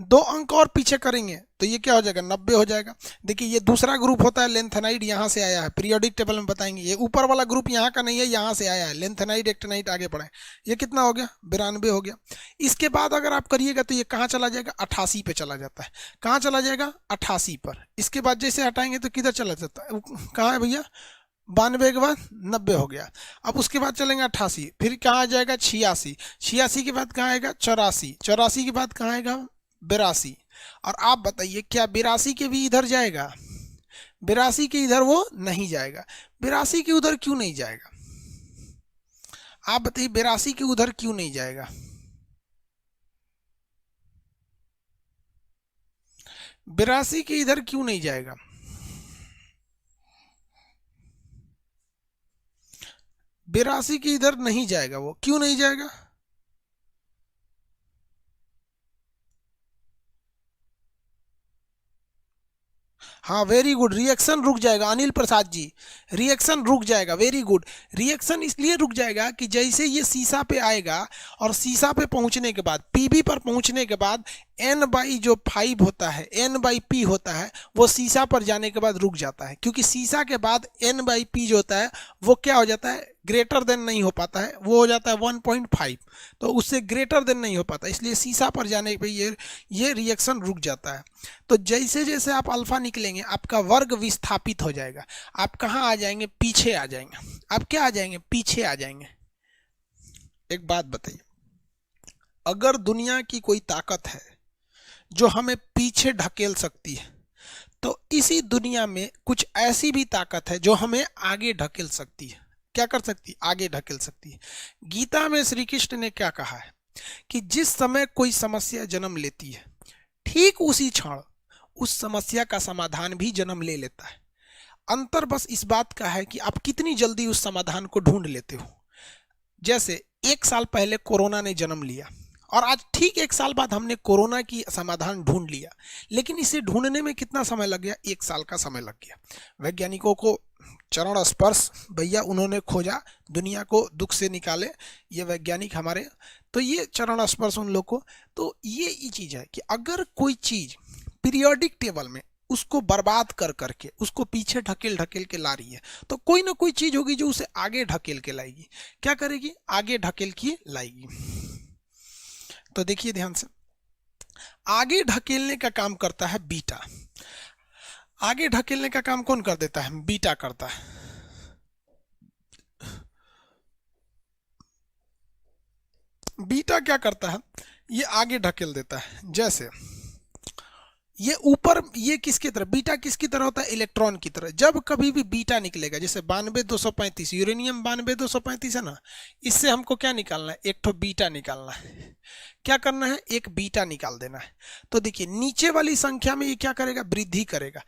2 अंक और पीछे करेंगे तो ये क्या हो जाएगा, 90 हो जाएगा। देखिए ये दूसरा ग्रुप होता है लेंथेनाइड, यहाँ से आया है, पीरियोडिक टेबल में बताएंगे। ये ऊपर वाला ग्रुप यहाँ का नहीं है, यहाँ से आया है, लेंथेनाइड एक्टिनाइड आगे पढ़े। ये कितना हो गया, 92 हो गया। इसके बाद अगर आप करिएगा तो ये कहाँ चला जाएगा, 88 पे चला जाता है। कहाँ चला जाएगा, 88 पर। इसके बाद जैसे हटाएंगे तो किधर चला जाता है, कहाँ है भैया, 92 के बाद 90 हो गया। अब उसके बाद चलेंगे 88, फिर कहाँ आ जाएगा 86, 86 के बाद कहाँ आएगा 84, 84 के बाद कहाँ आएगा 82। और आप बताइए क्या 82 के भी इधर जाएगा, 82 के इधर वो नहीं जाएगा। 82 के उधर क्यों नहीं जाएगा, आप बताइए 82 के उधर क्यों नहीं जाएगा। 82 के इधर क्यों नहीं जाएगा, 82 के इधर नहीं जाएगा, वो क्यों नहीं जाएगा। हाँ वेरी गुड, रिएक्शन रुक जाएगा अनिल प्रसाद जी, रिएक्शन रुक जाएगा, वेरी गुड। रिएक्शन इसलिए रुक जाएगा कि जैसे ये सीसा पे आएगा और सीसा पे पहुंचने के बाद, पीबी पर पहुंचने के बाद N/5 होता है, N/P होता है, वो सीसा पर जाने के बाद रुक जाता है। क्योंकि सीसा के बाद N/P जो होता है वो क्या हो जाता है, ग्रेटर देन नहीं हो पाता है, वो हो जाता है 1.5, तो उससे ग्रेटर देन नहीं हो पाता, इसलिए सीसा पर जाने पे ये रिएक्शन रुक जाता है। तो जैसे जैसे आप अल्फा निकलेंगे आपका वर्ग विस्थापित हो जाएगा, आप कहाँ आ जाएंगे, पीछे आ जाएंगे। आप क्या आ जाएंगे, पीछे आ जाएंगे। एक बात बताइए, अगर दुनिया की कोई ताकत है जो हमें पीछे ढकेल सकती है तो इसी दुनिया में कुछ ऐसी भी ताकत है जो हमें आगे ढकेल सकती है। क्या कर सकती है, आगे ढकेल सकती है। गीता में श्री कृष्ण ने क्या कहा है कि जिस समय कोई समस्या जन्म लेती है ठीक उसी क्षण उस समस्या का समाधान भी जन्म ले लेता है। अंतर बस इस बात का है कि आप कितनी जल्दी उस समाधान को ढूंढ लेते हो। जैसे 1 साल पहले कोरोना ने जन्म लिया और आज ठीक 1 साल बाद हमने कोरोना की समाधान ढूंढ लिया, लेकिन इसे ढूंढने में कितना समय लग गया, 1 साल का समय लग गया। वैज्ञानिकों को चरण स्पर्श, भैया उन्होंने खोजा, दुनिया को दुख से निकाले, ये वैज्ञानिक हमारे, तो ये चरण स्पर्श उन लोग को। तो ये चीज है कि अगर कोई चीज पीरियोडिक टेबल में उसको बर्बाद कर करके उसको पीछे ढकेल ढकेल के ला रही है, तो कोई ना कोई चीज होगी जो उसे आगे ढकेल के लाएगी। क्या करेगी? आगे ढकेल के लाएगी। तो देखिए ध्यान से, आगे ढकेलने का काम करता है बीटा। आगे ढकेलने का काम कौन कर देता है? बीटा करता है। बीटा क्या करता है? ये आगे ढकेल देता है। जैसे ये ऊपर, ये किसकी तरह? बीटा किसकी तरह होता है? इलेक्ट्रॉन की तरह। जब कभी भी बीटा निकलेगा, जैसे 92 235, यूरेनियम 92 235 है ना, इससे हमको क्या निकालना है? एक ठो बीटा निकालना है। क्या करना है? एक बीटा निकाल देना है। तो देखिए नीचे वाली संख्या में ये क्या करेगा? वृद्धि करेगा।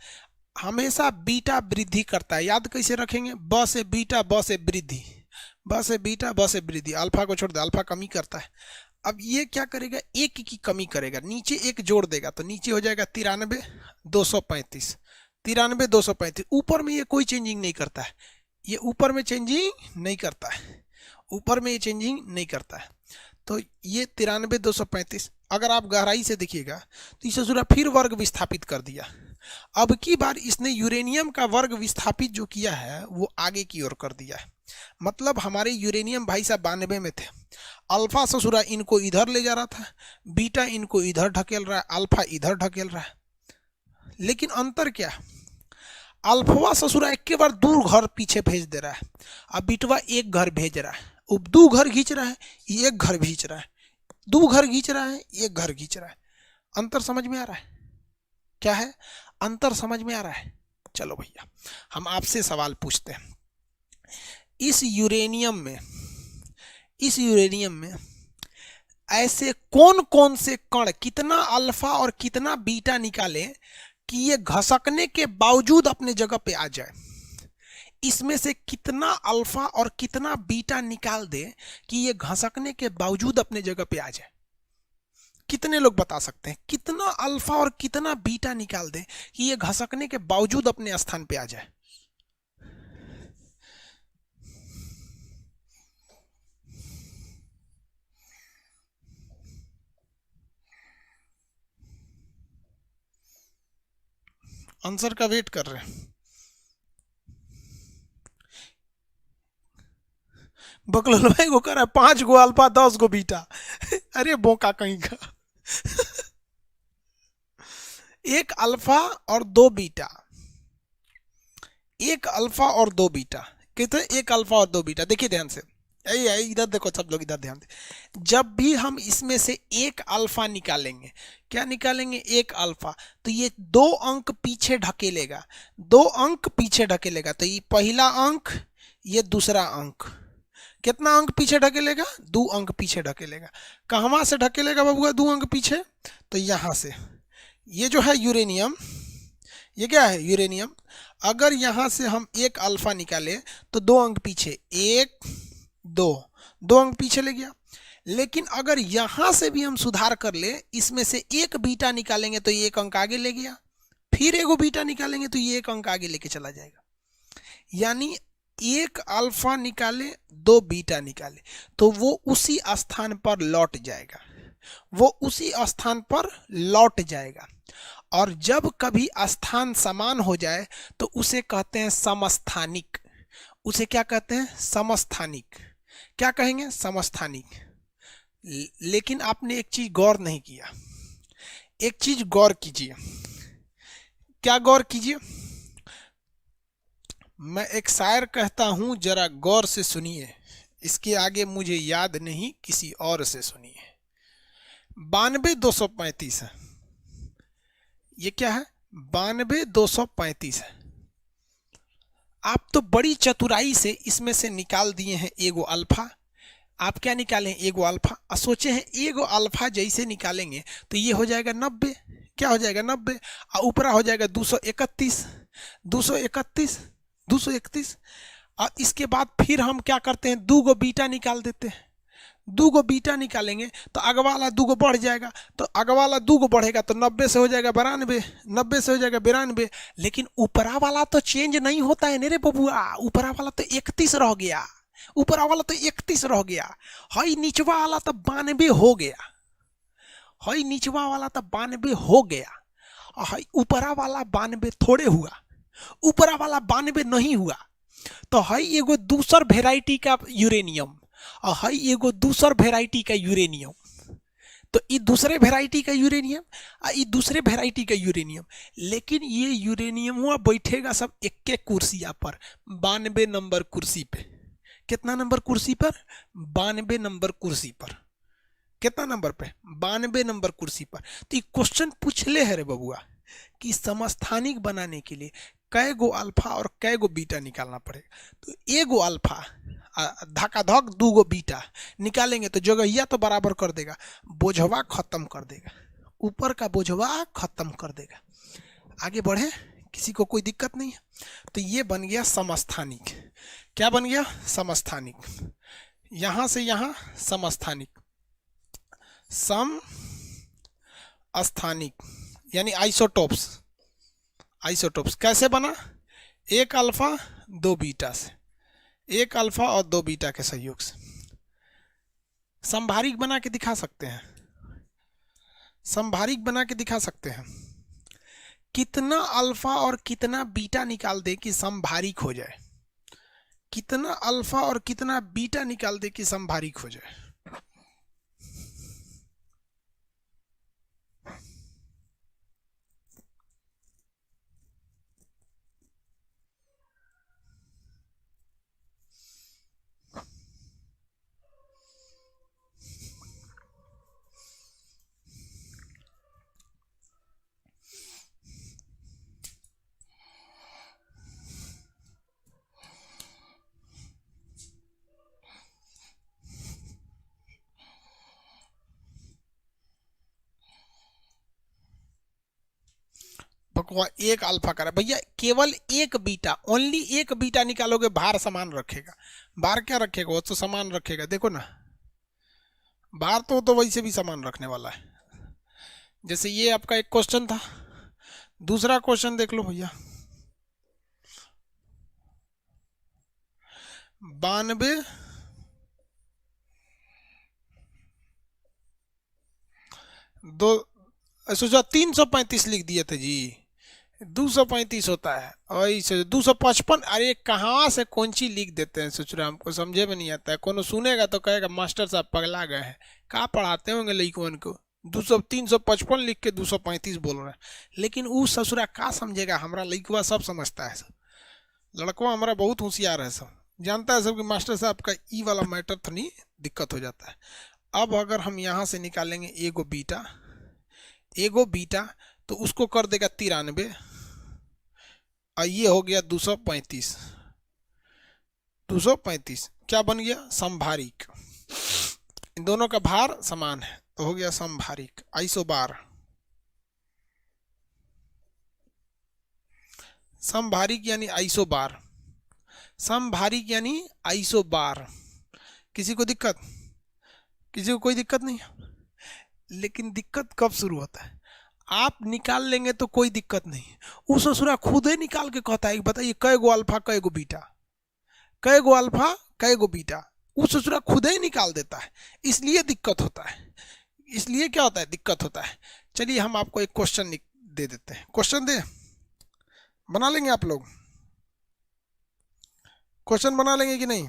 हमेशा बीटा वृद्धि करता है। याद कैसे रखेंगे? ब से बीटा, ब से वृद्धि, ब से बीटा, ब से वृद्धि। अल्फा को छोड़ दे, अल्फा कमी करता है। अब ये क्या करेगा? एक की कमी करेगा, नीचे एक जोड़ देगा, तो नीचे हो जाएगा 93 235, 93 235। ऊपर में ये कोई चेंजिंग नहीं करता है, ये ऊपर में चेंजिंग नहीं करता है, ऊपर में ये चेंजिंग नहीं करता है। तो ये 93 235, अगर आप गहराई से देखिएगा तो इसे सूरा फिर वर्ग विस्थापित कर दिया। अब की बार इसने यूरेनियम का वर्ग विस्थापित जो किया है वो आगे की ओर कर दिया है। मतलब हमारे यूरेनियम भाई साहब 92 में थे, अल्फा ससुरा इनको इधर ले जा रहा था, बीटा इनको इधर ढकेल रहा है, अल्फा इधर ढकेल रहा है। लेकिन अंतर क्या? अल्फवा ससुरा एक के बार 2 घर पीछे भेज दे रहा है, अब बीटवा 1 घर भेज रहा है। अब 2 घर खींच रहा है, 1 घर खींच रहा है, 2 घर खींच रहा है, 1 घर खींच रहा है। अंतर समझ में आ रहा है? क्या है अंतर? समझ में आ रहा है? चलो भैया हम आपसे सवाल पूछते हैं। इस यूरेनियम में ऐसे कौन कौन से कण, कितना अल्फा और कितना बीटा निकाले कि ये घसकने के बावजूद अपने जगह पे आ जाए? इसमें से कितना अल्फा और कितना बीटा निकाल दे कि ये घसकने के बावजूद अपने जगह पे आ जाए? कितने लोग बता सकते हैं कितना अल्फा और कितना बीटा निकाल दे कि ये घसकने के बावजूद अपने स्थान पे आ जाए? आंसर का वेट कर रहे हैं। बकलोल भाई को कर 5 गो अल्फा 10 गो बीटा। अरे बोका कहीं का। 1 अल्फा और 2 बीटा, 1 अल्फा और 2 बीटा। कितने? 1 अल्फा और 2 बीटा। देखिए ध्यान से, इधर देखो सब लोग, इधर ध्यान दे। जब भी हम इसमें से 1 अल्फा निकालेंगे, क्या निकालेंगे? 1 अल्फा, तो ये 2 अंक पीछे ढकेलेगा, 2 अंक पीछे ढकेलेगा। तो ये पहला अंक, ये दूसरा अंक, कितना अंक पीछे ढकेलेगा? 2 अंक पीछे ढकेलेगा। कहां से ढकेलेगा बाबूआ 2 अंक पीछे? तो यहां से। ये जो है यूरेनियम, ये क्या है? यूरेनियम। अगर यहां से हम 1 अल्फा निकाले तो 2 अंक पीछे, 1 2 अंक पीछे ले गया। लेकिन अगर यहां से भी हम सुधार कर ले, इसमें से 1 बीटा निकालेंगे तो ये 1 अंक आगे ले गया, फिर 1 बीटा निकालेंगे तो ये 1 अंक आगे लेके चला जाएगा। यानी 1 अल्फा निकाले, 2 बीटा निकाले, तो वो उसी स्थान पर लौट जाएगा, वो उसी स्थान पर लौट जाएगा। और जब कभी स्थान समान हो जाए तो उसे कहते हैं समस्थानिक। उसे क्या कहते हैं? समस्थानिक। क्या कहेंगे? समस्थानिक। लेकिन आपने एक चीज गौर नहीं किया, एक चीज गौर कीजिए। क्या गौर कीजिए? मैं एक शायर कहता हूं, जरा गौर से सुनिए, इसके आगे मुझे याद नहीं, किसी और से सुनिए। 92 235 है, ये क्या है? 92 235 है। आप तो बड़ी चतुराई से इसमें से निकाल दिए हैं 1 अल्फा। आप क्या निकाले? 1 अल्फा। और सोचे हैं 1 अल्फा जैसे निकालेंगे तो ये हो जाएगा 90। क्या हो जाएगा? 90। और ऊपरा हो जाएगा 231, 231, 231। और इसके बाद फिर हम क्या करते हैं? 2 बीटा निकाल देते हैं। 2 बीटा निकालेंगे तो अगवाला 2 बढ़ जाएगा, तो अगवाला 2 बढ़ेगा तो 90 से हो जाएगा 92, 90 से हो जाएगा 92। लेकिन ऊपरा वाला तो चेंज नहीं होता है रे बबुआ, ऊपरा वाला तो 31 रह गया, ऊपरा वाला तो 31 रह गया। हई निचवा वाला तो 92 हो गया, हई निचवा वाला तो 92 हो गया। हाई ऊपरा वाला 92 थोड़े हुआ, ऊपरा वाला 92 नहीं हुआ। तो हाई एगो दूसर वेराइटी का यूरेनियम और हाई एगो दूसर वेराइटी का यूरेनियम। तो ये दूसरे वेराइटी का यूरेनियम और ये दूसरे वेराइटी का यूरेनियम, लेकिन ये यूरेनियम हुआ बैठेगा सब एक एक कुर्सिया पर, 92 नंबर कुर्सी पे। कितना नंबर कुर्सी पर? 92 नंबर कुर्सी पर। कितना नंबर पे? 92 नंबर कुर्सी पर। तो ये क्वेश्चन पूछले है रे बबुआ कि समस्थानिक बनाने के लिए कै गो अल्फा और कै गो बीटा निकालना पड़ेगा। तो एगो अल्फा धकाधक 2 गो बीटा निकालेंगे तो जगहिया तो बराबर कर देगा, बोझवा खत्म कर देगा, ऊपर का बोझवा खत्म कर देगा। आगे बढ़े, किसी को कोई दिक्कत नहीं है। तो ये बन गया समस्थानिक। क्या बन गया? समस्थानिक। यहां से यहां समस्थानिक, सम स्थानिक यानी आइसोटोप्स। आइसोटोप्स कैसे बना? एक अल्फा 2 बीटा से, एक अल्फा और 2 बीटा के सहयोग से। संभारिक बना के दिखा सकते हैं, संभारिक बना के दिखा सकते हैं। कितना अल्फा और कितना बीटा निकाल दे कि संभारिक हो जाए, कितना अल्फा और कितना बीटा निकाल दे कि संभारिक हो जाए। एक अल्फा करा भैया, केवल एक बीटा, ओनली एक बीटा निकालोगे, भार समान रखेगा। भार क्या रखेगा? वो तो समान रखेगा। देखो ना, भार तो वैसे भी समान रखने वाला है। जैसे ये आपका एक क्वेश्चन था, दूसरा क्वेश्चन देख लो भैया। 92 दो सोचा 335 लिख दिए थे जी, 235 होता है। और 255, अरे कहाँ से कौन सी लिख देते हैं, सोच रहे हमको समझे में नहीं आता है। कोनो सुनेगा तो कहेगा मास्टर साहब पगला गए हैं, कहाँ पढ़ाते होंगे लड़कों को, 355 लिख के 235 बोल रहे हैं। लेकिन वो ससुरा का समझेगा, हमारा लड़कवा सब समझता है, सब लड़कवा हमारा बहुत होशियार है, सब जानता है सब कि मास्टर साहब का ई वाला मैटर तो नहीं, दिक्कत हो जाता है। अब अगर हम यहाँ से निकालेंगे एगो बीटा, एगो बीटा, तो उसको कर देगा 93 और ये हो गया 235। 235 क्या बन गया? संभारिक। इन दोनों का भार समान है तो हो गया संभारिक। आइसोबार, संभारिक यानी आइसोबार, संभारिक यानी आइसोबार। किसी को दिक्कत? किसी को कोई दिक्कत नहीं। लेकिन दिक्कत कब शुरू होता है? आप निकाल लेंगे तो कोई दिक्कत नहीं, उस ससुरा खुद ही निकाल के कहता है बताइए कै गो अल्फा कै गो बीटा, कै गो अल्फा कै गो बीटा, उस ससुरा खुद ही निकाल देता है। इसलिए दिक्कत होता है, इसलिए क्या होता है? दिक्कत होता है। चलिए हम आपको एक क्वेश्चन दे देते हैं। क्वेश्चन दे, बना लेंगे आप लोग? क्वेश्चन बना लेंगे कि नहीं?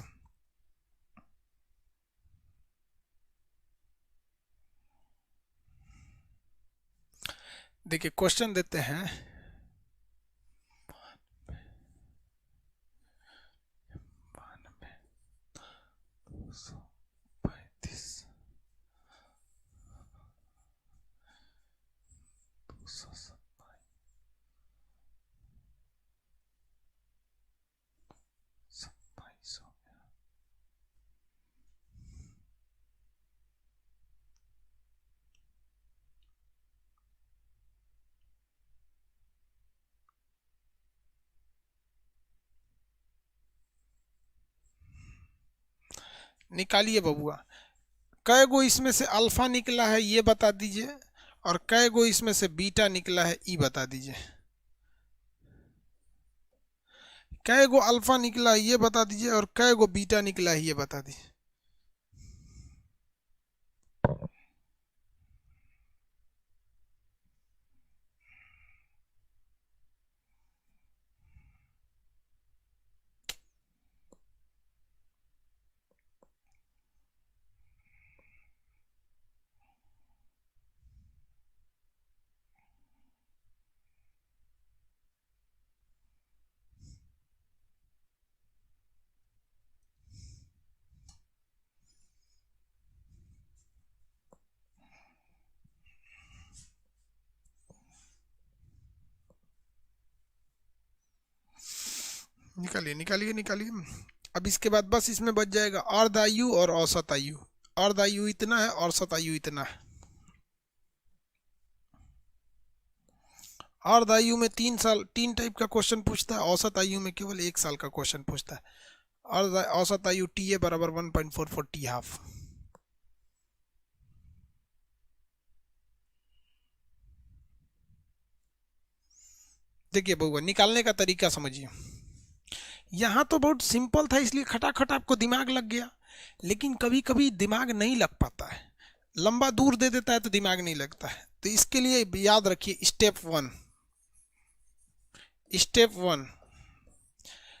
देखिए क्वेश्चन देते हैं, निकालिए बबुआ। कै गो इसमें से अल्फा निकला है ये बता दीजिए, और कै गो इसमें से बीटा निकला है ये बता दीजिए। कै गो अल्फा निकला है ये बता दीजिए, और कै गो बीटा निकला है ये बता दीजिए। निकालिए निकालिए निकालिए। अब इसके बाद बस इसमें बच जाएगा अर्ध आयु और औसत आयु। अर्ध आयु इतना है, औसत आयु इतना है। अर्ध आयु में 3 साल 3 टाइप का क्वेश्चन पूछता है, औसत आयु में केवल 1 साल का क्वेश्चन पूछता है। अर्ध औसत आयु टी ए बराबर 1.44 टी हाफ। देखिए बउआ, निकालने का तरीका समझिए। यहाँ तो बहुत सिंपल था, इसलिए खटाखट आपको दिमाग लग गया। लेकिन कभी कभी दिमाग नहीं लग पाता है, लंबा दूर दे देता है तो दिमाग नहीं लगता है। तो इसके लिए याद रखिए स्टेप 1।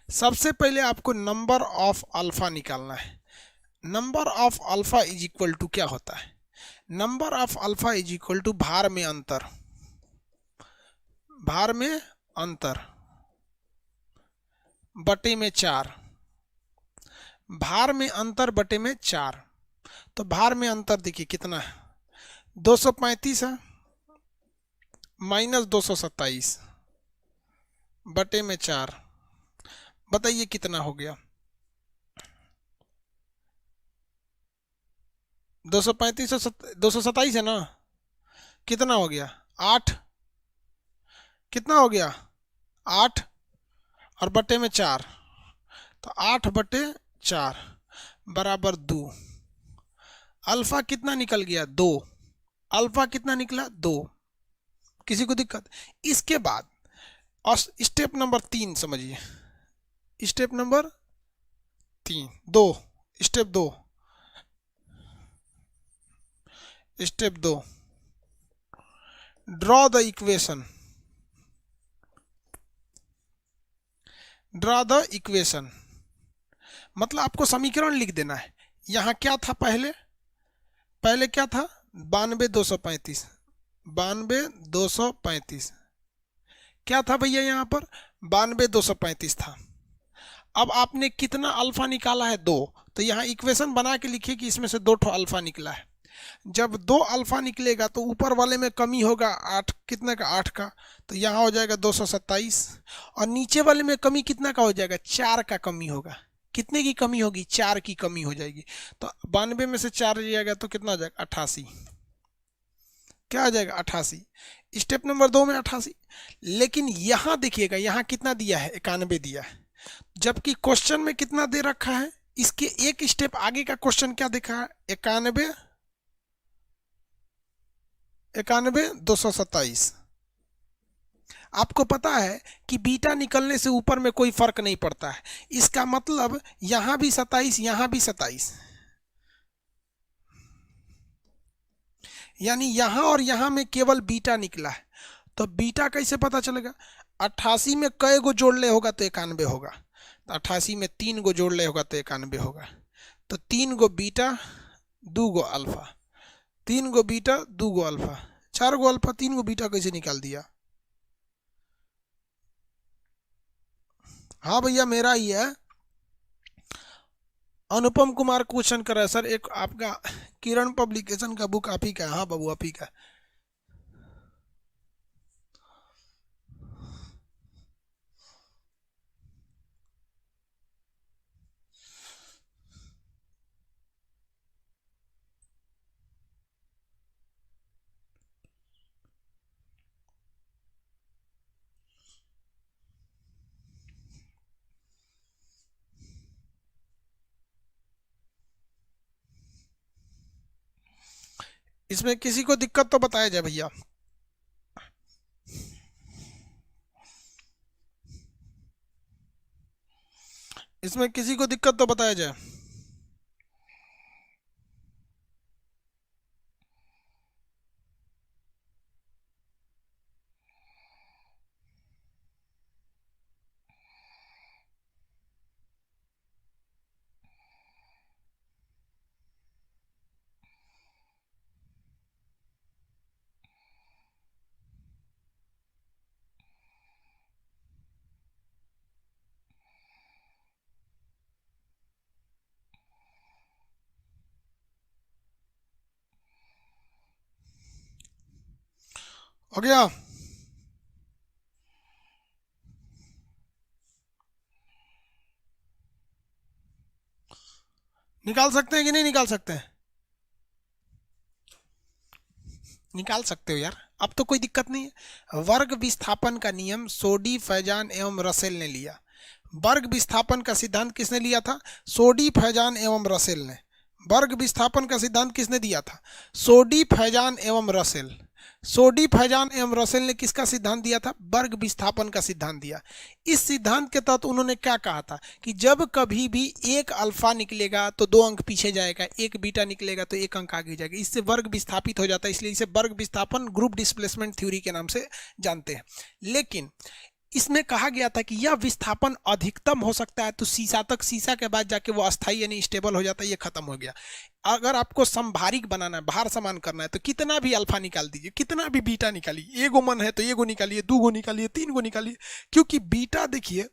सबसे पहले आपको नंबर ऑफ अल्फा निकालना है। Number of alpha is equal to क्या होता है? Number of alpha is equal to भार में अंतर, भार में अंतर बटे में 4, भार में अंतर बटे में 4। तो भार में अंतर देखिए कितना है, 235 है माइनस 227 बटे में 4। बताइए कितना हो गया? 235 से 227 है ना, कितना हो गया? 8। कितना हो गया? 8 और बटे में 4, तो 8 बटे 4 बराबर 2। अल्फा कितना निकल गया? 2। अल्फा कितना निकला? 2। किसी को दिक्कत? इसके बाद और स्टेप नंबर 3 समझिए। Step number 3 2 step 2 draw the equation. Draw the equation मतलब आपको समीकरण लिख देना है। यहां क्या था पहले? पहले क्या था? 92 235 क्या था भैया? यहां पर 92 था। अब आपने कितना अल्फा निकाला है? 2। तो यहाँ इक्वेशन बना के लिखिए कि इसमें से 2 ठो अल्फा निकला है। जब 2 अल्फा निकलेगा तो ऊपर वाले में कमी होगा 8, कितने का? 8 का। तो यहाँ हो जाएगा 227। और नीचे वाले में कमी कितना का हो जाएगा? 4 का कमी होगा। कितने की कमी होगी? 4 की कमी हो जाएगी। तो 92 में से 4 जाएगा तो कितना हो जाएगा? 88। क्या आ जाएगा? 88। स्टेप नंबर 2 में 88। लेकिन यहां देखिएगा, यहां कितना दिया है? 91 दिया है। जबकि क्वेश्चन में कितना दे रखा है? इसके एक स्टेप आगे का क्वेश्चन क्या देखा है? 91 227। आपको पता है कि बीटा निकलने से ऊपर में कोई फर्क नहीं पड़ता है। इसका मतलब यहां भी 27, यहां भी 27, यानी यहां और यहां में केवल बीटा निकला है। तो बीटा कैसे पता चलेगा? 88 में कई गो जोड़ ले होगा तो 91 होगा। तो 88 में 3 गो जोड़ ले होगा तो 91 होगा। तो 3 गो बीटा 2 गो अल्फा, 3 गो बीटा 2 गो अल्फा, 4 गो अल्फा 3 गो बीटा कैसे निकाल दिया? हाँ भैया मेरा ही है। अनुपम कुमार क्वेश्चन कर रहा है सर, एक आपका किरण पब्लिकेशन का बुक आप ही का है। हाँ बाबू आप ही का। इसमें किसी को दिक्कत तो बताया जाए भैया। इसमें किसी को दिक्कत तो बताया जाए। हो गया? निकाल सकते हैं कि नहीं निकाल सकते हैं? निकाल सकते हो यार, अब तो कोई दिक्कत नहीं है। वर्ग विस्थापन का नियम सोडी, फैजान एवं रसेल ने लिया। वर्ग विस्थापन का सिद्धांत किसने लिया था? सोडी, फैजान एवं रसेल ने। वर्ग विस्थापन का सिद्धांत किसने दिया था? सोडी, फैजान एवं रसेल। सोडी, फैजान एवं रसेल ने किसका सिद्धांत दिया था? वर्ग विस्थापन का सिद्धांत दिया। इस सिद्धांत के तहत उन्होंने क्या कहा था कि जब कभी भी एक अल्फा निकलेगा तो 2 अंक पीछे जाएगा, एक बीटा निकलेगा तो 1 अंक आगे जाएगा, इससे वर्ग विस्थापित हो जाता है, इसलिए इसे वर्ग विस्थापन, ग्रुप डिस्प्लेसमेंट थ्योरी के नाम से जानते हैं। लेकिन इसमें कहा गया था कि यह विस्थापन अधिकतम हो सकता है तो सीसा तक, सीसा के बाद जाके वो अस्थायी यानी स्टेबल हो जाता है, ये खत्म हो गया। अगर आपको संभारिक बनाना है, भार समान करना है, तो कितना भी अल्फा निकाल दीजिए, कितना भी बीटा निकालिए, एगो मन है तो एगो निकालिए, 2 गो निकालिए, 3 गो निकालिए, क्योंकि बीटा देखिए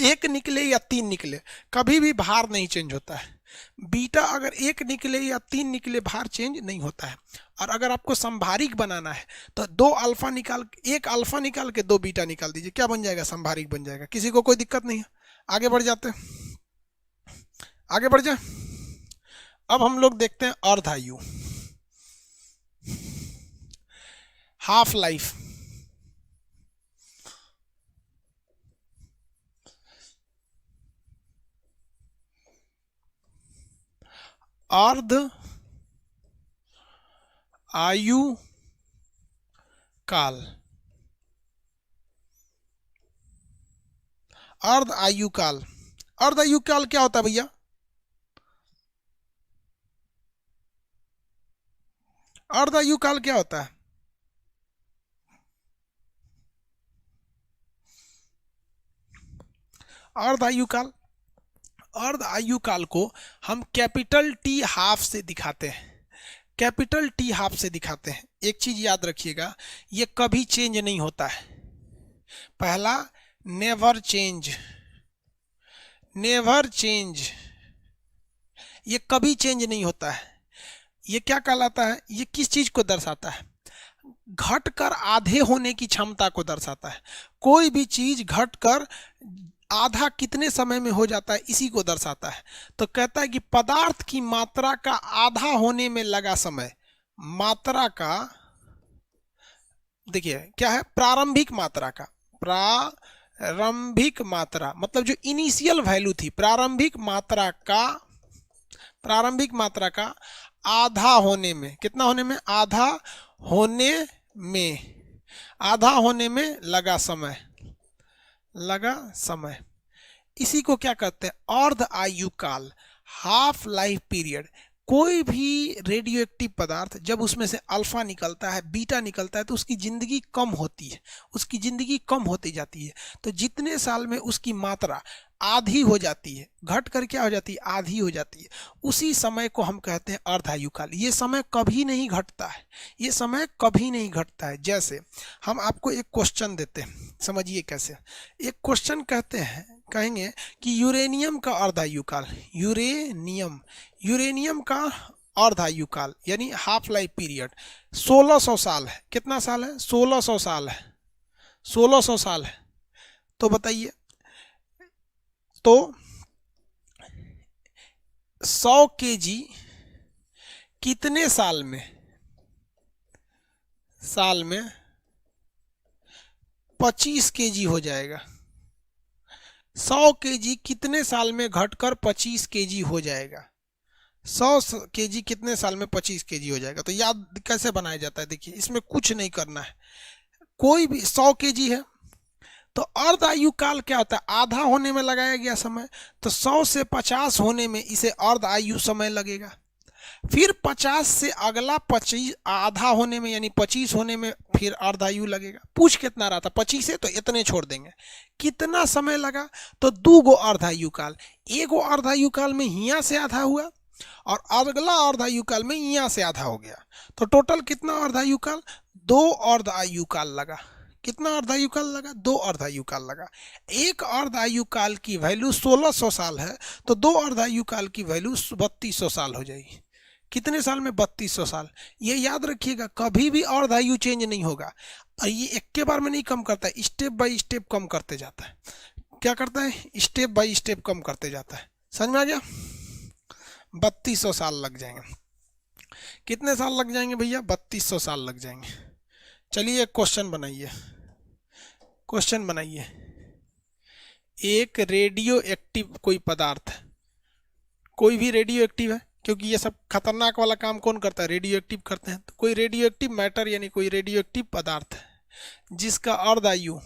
1 निकले या 3 निकले कभी भी भार नहीं चेंज होता है। बीटा अगर 1 निकले या 3 निकले भार चेंज नहीं होता है। और अगर आपको संभारिक बनाना है तो 1 अल्फा निकाल के 2 बीटा निकाल दीजिए, क्या बन जाएगा? संभारिक बन जाएगा। किसी को कोई दिक्कत नहीं है? आगे बढ़ जाते हैं, आगे बढ़ जाए। अब हम लोग देखते हैं अर्धायु, हाफ लाइफ। अर्ध आयु काल। अर्ध आयु काल, अर्ध आयु काल क्या होता है भैया? अर्ध आयु काल क्या होता है? अर्ध आयु काल, अर्ध आयु काल को हम कैपिटल टी हाफ से दिखाते हैं, कैपिटल टी हाफ से दिखाते हैं। एक चीज याद रखिएगा, ये कभी चेंज नहीं होता है। पहला, नेवर चेंज, नेवर चेंज, ये कभी चेंज नहीं होता है। ये क्या कहलाता है? ये किस चीज को दर्शाता है? घटकर आधे होने की क्षमता को दर्शाता है। कोई भी चीज घटकर आधा कितने समय में हो जाता है, इसी को दर्शाता है। तो कहता है कि पदार्थ की मात्रा का आधा होने में लगा समय, मात्रा का देखिए क्या है? प्रारंभिक मात्रा का, प्रारंभिक मात्रा मतलब जो इनिशियल वैल्यू थी, प्रारंभिक मात्रा का आधा होने में, कितना होने में? आधा होने में, आधा होने में लगा समय, लगा समय, इसी को क्या कहते हैं? अर्ध आयु काल, हाफ लाइफ पीरियड। कोई भी रेडियो एक्टिव पदार्थ जब उसमें से अल्फा निकलता है, बीटा निकलता है, तो उसकी जिंदगी कम होती है, उसकी जिंदगी कम होती जाती है। तो जितने साल में उसकी मात्रा आधी हो जाती है, घट कर क्या हो जाती है? आधी हो जाती है, उसी समय को हम कहते हैं अर्धायु काल। ये समय कभी नहीं घटता है, ये समय कभी नहीं घटता है। जैसे हम आपको एक क्वेश्चन देते हैं, समझिए कैसे। एक क्वेश्चन कहते हैं, कहेंगे कि यूरेनियम का अर्धायु काल, यूरेनियम, यूरेनियम का अर्धायु काल यानी हाफ लाइफ पीरियड 1600 साल है। कितना साल है? 1600 साल है, 1600 साल है। तो बताइए, तो 100 केजी कितने साल में, साल में 25 केजी हो जाएगा। 100 केजी कितने साल में घटकर 25 केजी हो जाएगा? 100 केजी कितने साल में 25 केजी हो जाएगा? तो याद कैसे बनाया जाता है? देखिए, इसमें कुछ नहीं करना है, कोई भी 100 केजी है तो अर्ध आयु काल क्या होता है? आधा होने में लगाया गया समय। तो 100 से 50 होने में इसे अर्ध आयु समय लगेगा। फिर 50 से अगला 25 आधा होने में यानी 25 होने में फिर अर्धायु लगेगा। पूछ कितना रहा था? 25 है तो इतने छोड़ देंगे। कितना समय लगा? तो 2 गो अर्धायु काल, एगो अर्धायु काल में हिया से आधा हुआ और अगला अर्धायु काल में हिया से आधा हो गया। तो टोटल कितना अर्धायु काल? 2 अर्धायु काल लगा। कितना अर्धायु काल लगा? 2 अर्धायु काल लगा। एक अर्धायु काल की वैल्यू 1600 साल है तो 2 अर्धायु काल की वैल्यू 3200 साल हो जाएगी। कितने साल में? 3200 साल। ये याद रखिएगा, कभी भी अर्धायु चेंज नहीं होगा और ये एक के बार में नहीं कम करता है, स्टेप बाय स्टेप कम करते जाता है। क्या करता है? स्टेप बाय स्टेप कम करते जाता है। समझ में आ गया? 3200 साल लग जाएंगे। कितने साल लग जाएंगे भैया? 3200 साल लग जाएंगे। चलिए एक क्वेश्चन बनाइए, क्वेश्चन बनाइए। एक रेडियो एक्टिव कोई पदार्थ है, कोई भी रेडियो एक्टिव है, क्योंकि ये सब खतरनाक वाला काम कौन करता है? रेडियो एक्टिव करते हैं। तो कोई रेडियो एक्टिव मैटर यानी कोई रेडियो एक्टिव पदार्थ है जिसका अर्ध आयु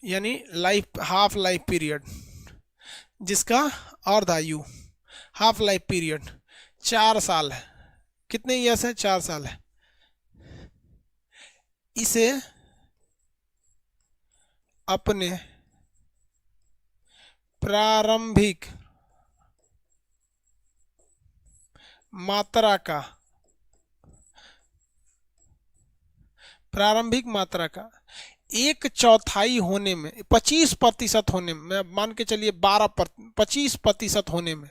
यानी लाइफ हाफ लाइफ पीरियड, जिसका अर्ध आयु हाफ लाइफ पीरियड 4 साल है। कितने ईयर्स है? 4 साल है। इसे अपने प्रारंभिक मात्रा का 1/4 होने में, 25% होने में, मान के चलिए 25% होने में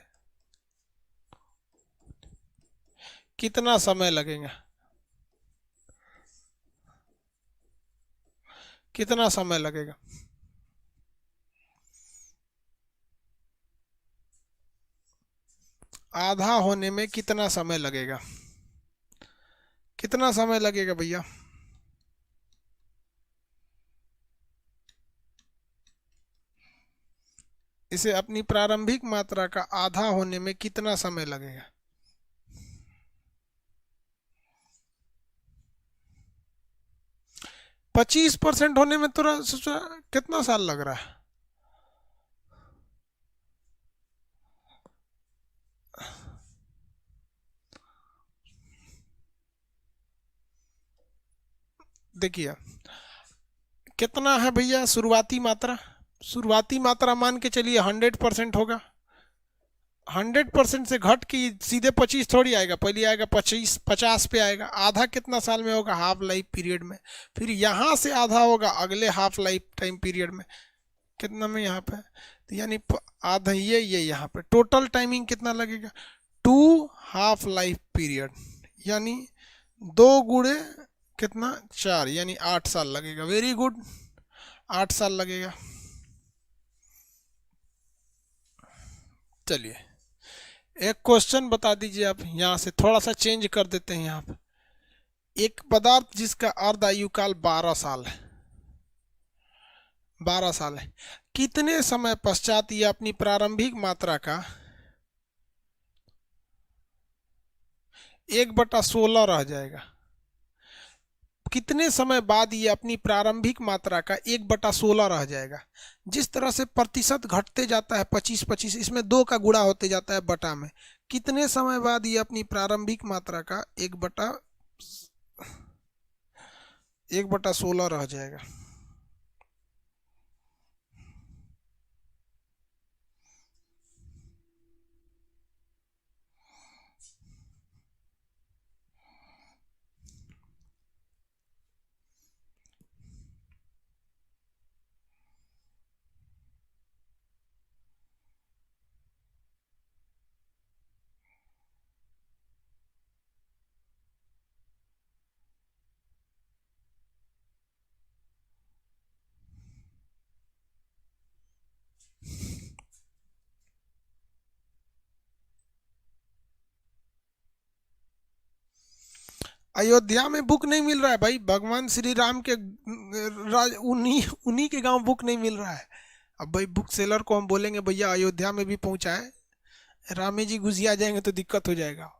कितना समय लगेगा? कितना समय लगेगा? आधा होने में कितना समय लगेगा? कितना समय लगेगा भैया? इसे अपनी प्रारंभिक मात्रा का आधा होने में कितना समय लगेगा? 25% होने में थोड़ा सोचा कितना साल लग रहा है? देखिए कितना है भैया शुरुआती मात्रा? शुरुआती मात्रा मान के चलिए 100% होगा। 100% से घट के सीधे 25 थोड़ी आएगा, पहले आएगा 50 पे आएगा। आधा कितना साल में होगा? हाफ लाइफ पीरियड में। फिर यहाँ से आधा होगा अगले हाफ लाइफ टाइम पीरियड में। कितना में यहाँ पे? तो यानी आधा ये यहाँ पे टोटल टाइमिंग कितना लगेगा? 2 हाफ लाइफ पीरियड, यानी 2 गुणे कितना? 4, यानी 8 साल लगेगा। वेरी गुड, 8 साल लगेगा। चलिए एक क्वेश्चन बता दीजिए आप। यहाँ से थोड़ा सा चेंज कर देते हैं। यहाँ पे एक पदार्थ जिसका अर्ध आयु काल 12 साल है, 12 साल है, कितने समय पश्चात यह अपनी प्रारंभिक मात्रा का 1/16 रह जाएगा? कितने समय बाद ये अपनी प्रारंभिक मात्रा का 1/16 रह जाएगा? जिस तरह से प्रतिशत घटते जाता है 25-25, इसमें 2 का गुणा होते जाता है बटा में। कितने समय बाद ये अपनी प्रारंभिक मात्रा का 1/16 रह जाएगा? अयोध्या में बुक नहीं मिल रहा है भाई। भगवान श्री राम के उन्हीं के गांव बुक नहीं मिल रहा है। अब भाई बुक सेलर को हम बोलेंगे भैया अयोध्या में भी पहुंचाए, रामे जी घुसिया जाएंगे तो दिक्कत हो जाएगा।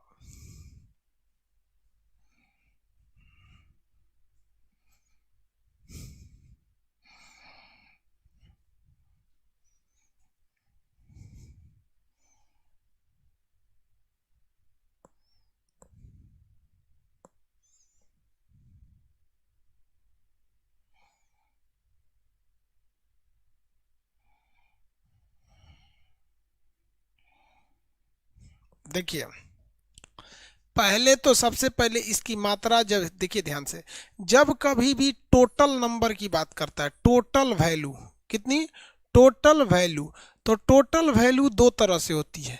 देखिए पहले तो सबसे पहले इसकी मात्रा, जब देखिए ध्यान से, जब कभी भी टोटल नंबर की बात करता है, टोटल वैल्यू कितनी? Total value. तो टोटल वैल्यू 2 तरह से होती है।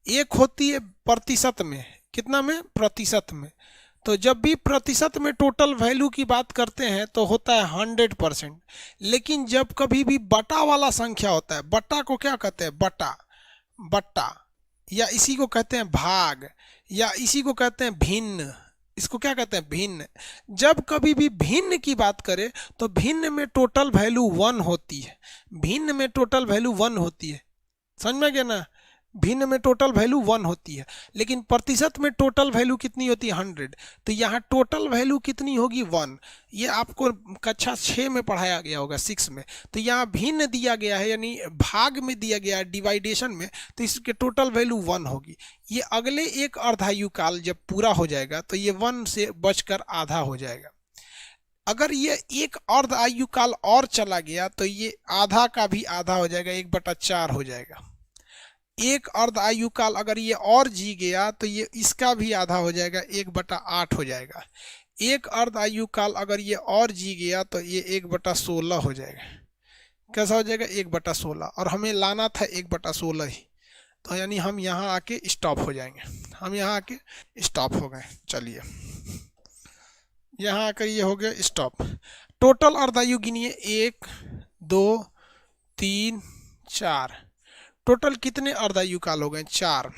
एक होती है प्रतिशत में। कितना में? प्रतिशत में। तो जब भी प्रतिशत में टोटल वैल्यू की बात करते हैं तो होता है 100%। लेकिन जब कभी भी बटा वाला संख्या होता है, बटा को क्या कहते हैं? बटा, बट्टा या इसी को कहते हैं भाग, या इसी को कहते हैं भिन्न। इसको क्या कहते हैं? भिन्न। जब कभी भी भिन्न की बात करें तो भिन्न में टोटल वैल्यू 1 होती है। भिन्न में टोटल वैल्यू 1 होती है, समझ में गया ना? भिन्न में टोटल वैल्यू 1 होती है, लेकिन प्रतिशत में टोटल वैल्यू कितनी होती है? 100। तो यहाँ टोटल वैल्यू कितनी होगी? 1। ये आपको कक्षा 6 में पढ़ाया गया होगा, 6 में। तो यहाँ भिन्न दिया गया है, यानी भाग में दिया गया है, डिवाइडेशन में, तो इसके टोटल वैल्यू 1 होगी। ये अगले एक अर्धायु काल जब पूरा हो जाएगा तो ये 1 से बचकर आधा हो जाएगा। अगर ये एक अर्ध आयु काल और चला गया तो ये आधा का भी आधा हो जाएगा, 1/4 हो जाएगा। एक अर्ध आयु काल अगर ये और जी गया तो ये इसका भी आधा हो जाएगा, 1/8 हो जाएगा। एक अर्ध आयु काल अगर ये और जी गया तो ये 1/16 हो जाएगा। कैसा हो जाएगा? 1/16। और हमें लाना था 1/16 ही, तो यानी हम यहाँ आके स्टॉप हो जाएंगे। हम यहाँ आके स्टॉप हो गए। चलिए, यहाँ आकर ये हो गया स्टॉप। टोटल अर्धायु गिनिए, 1 2 3 4। टोटल कितने अर्धायु काल हो गए? 4।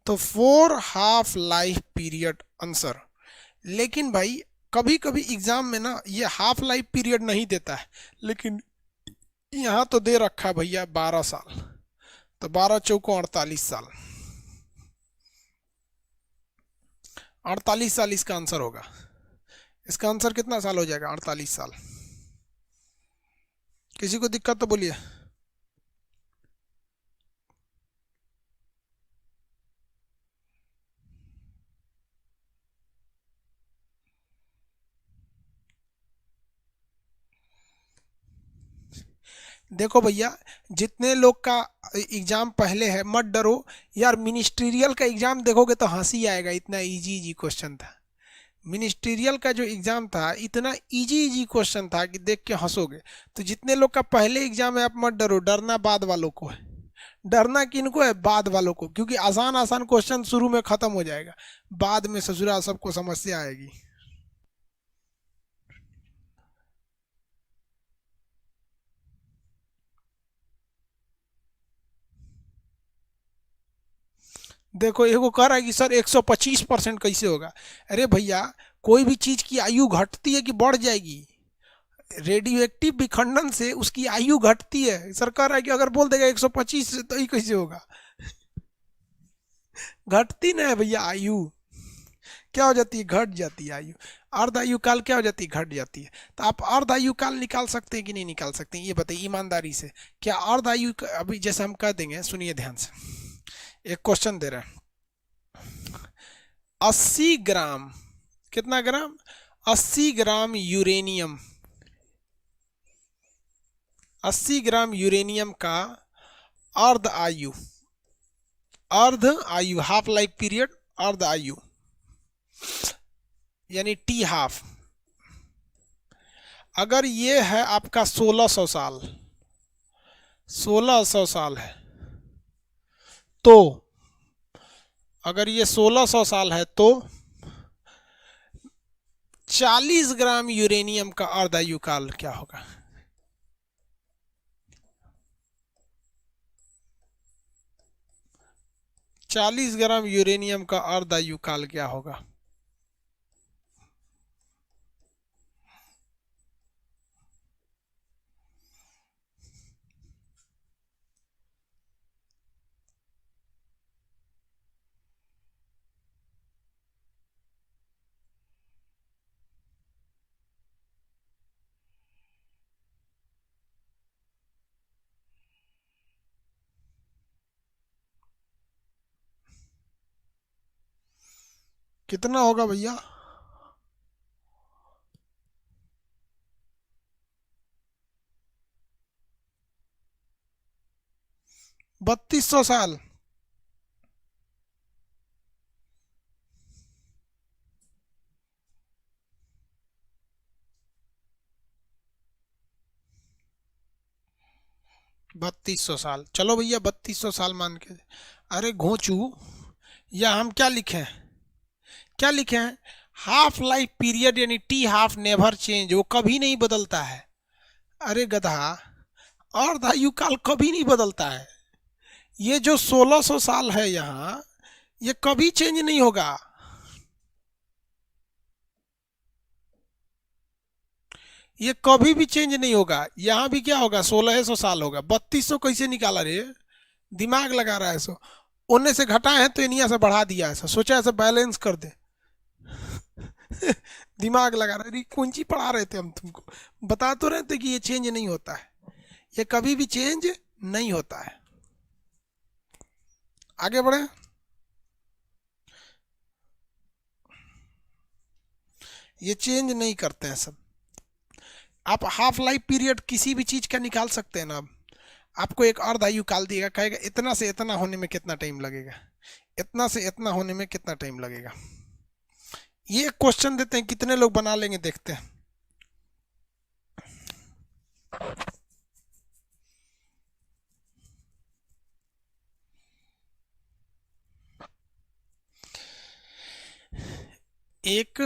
तो 4 हाफ लाइफ पीरियड आंसर। लेकिन भाई कभी कभी एग्जाम में ना ये हाफ लाइफ पीरियड नहीं देता है, लेकिन यहाँ तो दे रखा है भैया 12 साल। तो 12 चौको 48 साल। 48 साल इसका आंसर होगा। इसका आंसर कितना साल हो जाएगा? 48 साल। किसी को दिक्कत तो बोलिए। देखो भैया, जितने लोग का एग्जाम पहले है मत डरो यार। मिनिस्ट्रियल का एग्जाम देखोगे तो हंसी आएगा, इतना इजी इजी क्वेश्चन था। मिनिस्ट्रियल का जो एग्जाम था इतना इजी इजी क्वेश्चन था कि देख के हंसोगे। तो जितने लोग का पहले एग्जाम है आप मत डरो, डरना बाद वालों को है। डरना किनको है? बाद वालों को, क्योंकि आसान आसान क्वेश्चन शुरू में खत्म हो जाएगा, बाद में ससुरा सबको समस्या आएगी। देखो एगो कह रहा है कि सर 125% कैसे होगा? अरे भैया, कोई भी चीज की आयु घटती है कि बढ़ जाएगी? रेडियो एक्टिव विखंडन से उसकी आयु घटती है। सर कह रहा है कि अगर बोल देगा 125 तो ये कैसे होगा? घटती ना है भैया आयु। क्या हो जाती है? घट जाती है आयु। अर्ध आयु काल क्या हो जाती है? घट जाती है। तो आप अर्ध आयु काल निकाल सकते हैं कि नहीं निकाल सकते हैं? ये बताइए ईमानदारी से। क्या अर्ध आयु अभी जैसे हम कह देंगे, सुनिए ध्यान से। एक क्वेश्चन दे रहे हैं, 80 ग्राम, कितना ग्राम? 80 ग्राम यूरेनियम, 80 ग्राम यूरेनियम का अर्ध आयु, अर्ध आयु हाफ लाइफ पीरियड, अर्ध आयु यानी टी हाफ, अगर ये है आपका 1600 साल, 1600 साल है, तो अगर ये 1600 साल है तो 40 ग्राम यूरेनियम का अर्ध आयु काल क्या होगा? चालीस ग्राम यूरेनियम का अर्ध आयु काल क्या होगा? कितना होगा भैया? 3200 साल। बत्तीस सौ साल, चलो भैया 3200 साल मान के। अरे घोंचू, या हम क्या लिखे हैं? क्या लिखे हैं? हाफ लाइफ पीरियड यानी टी हाफ नेवर चेंज, वो कभी नहीं बदलता है। अरे गधा, अर्ध आयु काल कभी नहीं बदलता है। ये जो 1600 साल है यहाँ, ये कभी चेंज नहीं होगा। ये कभी भी चेंज नहीं होगा। यहाँ भी क्या होगा, 1600 साल होगा। 3200 कैसे निकाला रे? दिमाग लगा रहा है सो। उन्ने से घटाए हैं तो इनिया से बढ़ा दिया, ऐसा सोचा ऐसा बैलेंस कर दे। दिमाग लगा रहा है। कौन सी पढ़ा रहे थे हम तुमको? बता तो रहे थे कि ये चेंज नहीं होता है, ये कभी भी चेंज नहीं होता है। आगे बढ़े। ये चेंज नहीं करते हैं सब। आप हाफ लाइफ पीरियड किसी भी चीज का निकाल सकते हैं ना। अब आपको एक अर्ध आयु काल दिएगा, कहेगा इतना से इतना होने में कितना टाइम लगेगा, इतना से इतना होने में कितना टाइम लगेगा। ये क्वेश्चन देते हैं, कितने लोग बना लेंगे, देखते हैं। एक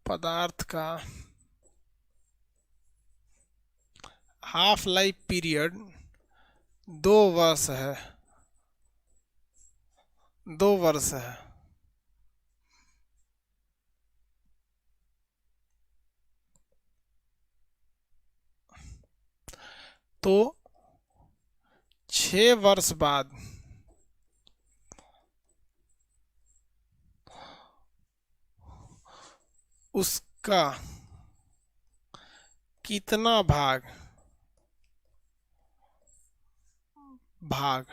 पदार्थ का हाफ लाइफ पीरियड 2 वर्ष है, 2 वर्ष है। तो 6 वर्ष बाद उसका कितना भाग भाग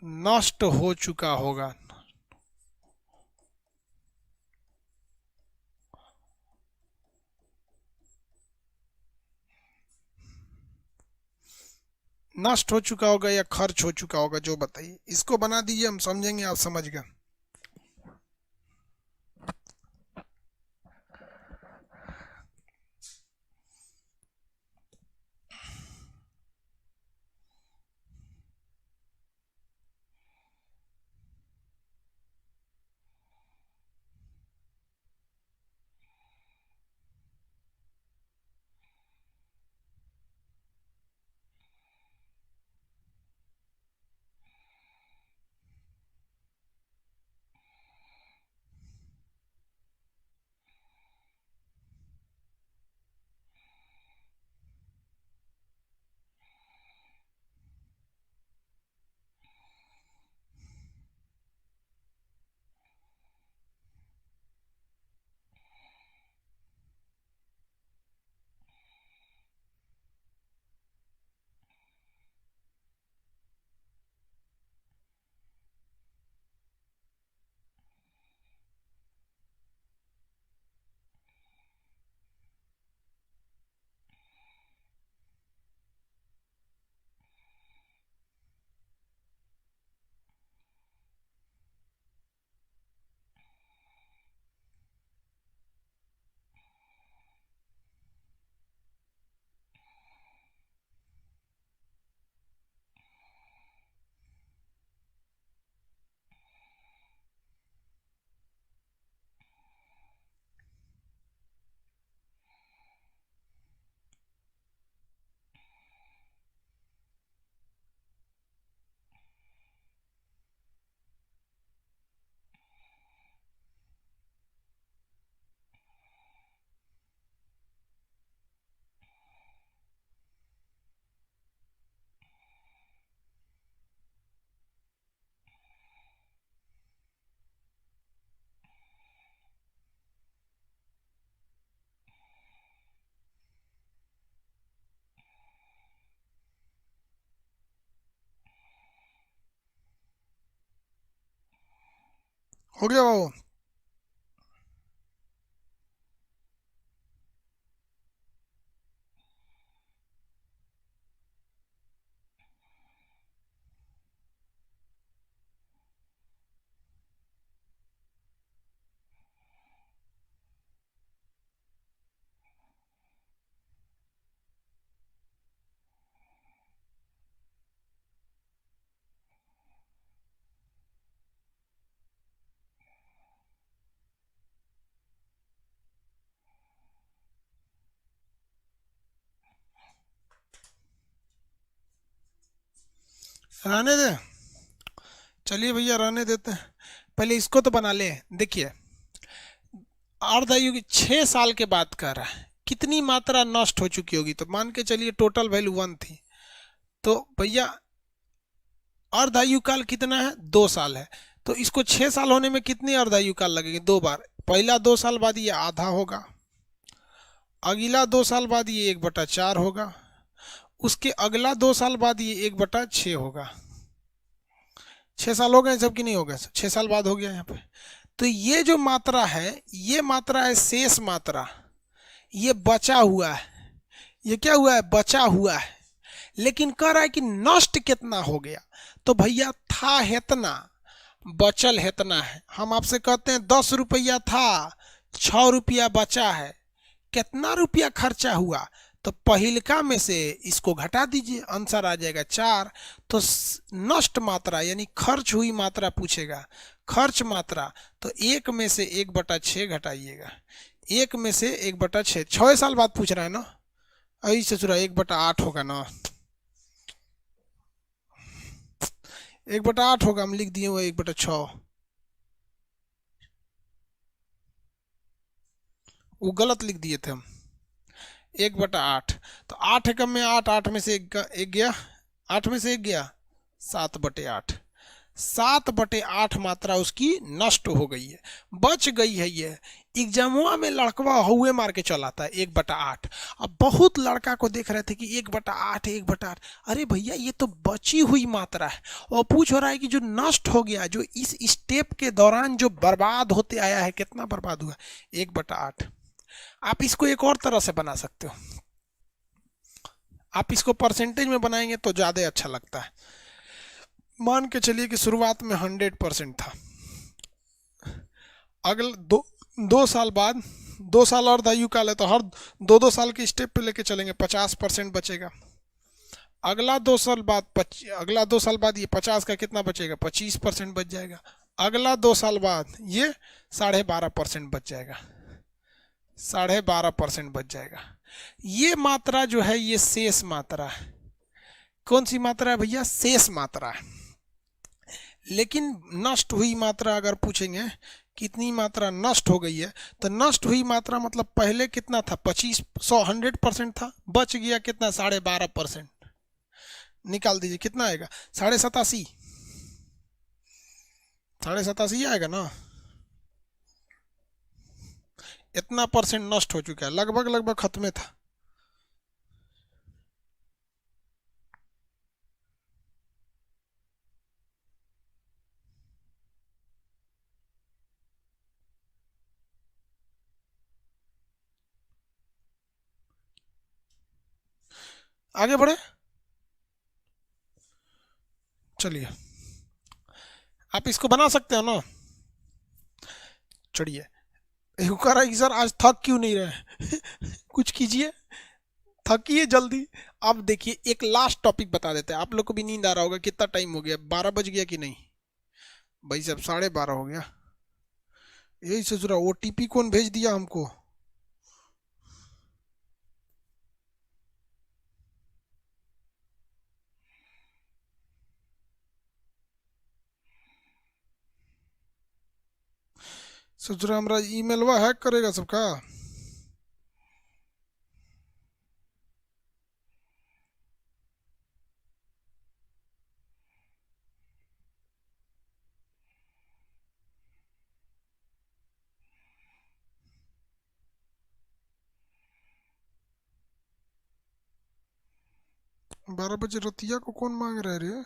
नष्ट हो चुका होगा। नष्ट हो चुका होगा या खर्च हो चुका होगा, जो बताइए। इसको बना दीजिए, हम समझेंगे, आप समझ गए। हो गया वो। रहने दे, चलिए भैया रहने देते हैं, पहले इसको तो बना ले। देखिए अर्धायु की 6 साल के बाद कह रहा है कितनी मात्रा नष्ट हो चुकी होगी, तो मान के चलिए टोटल वैल्यू 1 थी, तो भैया अर्धायु काल कितना है, 2 साल है, तो इसको 6 साल होने में कितनी अर्धायु काल लगेगी, 2 बार। पहला 2 साल बाद ये आधा होगा, अगला 2 साल बाद ये 1/4 होगा, उसके अगला 2 साल बाद ये 1/6 होगा। 6 साल हो गए सबकी, नहीं हो गए, 6 साल बाद हो गया यहाँ पे। तो ये जो मात्रा है, ये मात्रा है शेष मात्रा, ये बचा हुआ है, ये क्या हुआ है, बचा हुआ है। लेकिन कह रहा है कि नष्ट कितना हो गया, तो भैया था हेतना, बचल हेतना है। हम आपसे कहते हैं 10 रुपया था, 6 रुपया बचा है, कितना रुपया खर्चा हुआ, तो पहिलका में से इसको घटा दीजिए, आंसर आ जाएगा 4। तो नष्ट मात्रा यानी खर्च हुई मात्रा पूछेगा, खर्च मात्रा, तो 1 में से 1/6 घटाइएगा, 1 में से 1/6, 6 साल बाद पूछ रहा है ना, ऐसे ससुरा 1/8 होगा ना, 1/8 होगा, हम लिख दिए हुए 1/6, वो गलत लिख दिए थे हम, 1/8। तो 8 एकम में 8, 8 में से एक गया, 8 में से 1 गया, 7/8, 7/8 मात्रा उसकी नष्ट हो गई है, बच गई है। ये एग्जामुआ में लड़कवा हुए मार के चला था 1/8। अब बहुत लड़का को देख रहे थे कि 1/8, 1/8, अरे भैया ये तो बची हुई मात्रा है, और पूछ हो रहा है कि जो नष्ट हो गया, जो इस स्टेप के दौरान जो बर्बाद होते आया है, कितना बर्बाद हुआ, 1/8। आप इसको एक और तरह से बना सकते हो, आप इसको परसेंटेज में बनाएंगे तो ज़्यादा अच्छा लगता है। मान के चलिए कि शुरुआत में 100% था, अगले 2 साल बाद, 2 साल अर्धायु काल है, तो हर 2-2 साल के स्टेप पे लेके चलेंगे, 50% बचेगा। अगला 2 साल बाद ये 50 का कितना बचेगा, 25% बच जाएगा। अगला 2 साल बाद ये 12.5% बच जाएगा, 12.5% बच जाएगा। ये मात्रा जो है ये शेष मात्रा है। कौन सी मात्रा है भैया, शेष मात्रा है। लेकिन नष्ट हुई मात्रा अगर पूछेंगे कितनी मात्रा नष्ट हो गई है, तो नष्ट हुई मात्रा मतलब पहले कितना था, 100% था, बच गया कितना, 12.5%, निकाल दीजिए कितना आएगा, 87.5, 87.5 आएगा ना। इतना परसेंट नष्ट हो चुका है, लगभग लगभग खत्म था। आगे बढ़े, चलिए आप इसको बना सकते हो ना। चलिए कह रहा है कि सर आज थक क्यों नहीं रहे कुछ कीजिए, थकिए जल्दी। अब देखिए एक लास्ट टॉपिक बता देते हैं, आप लोग को भी नींद आ रहा होगा, कितना टाइम हो गया, 12 बज गया कि नहीं भाई साहब, 12:30 हो गया। यही सोच रहा, ओटीपी कौन भेज दिया हमको। सोच रहा हमारा ईमेलवा हैक करेगा सबका। बारह बजे रतिया को कौन मांग रहे रे।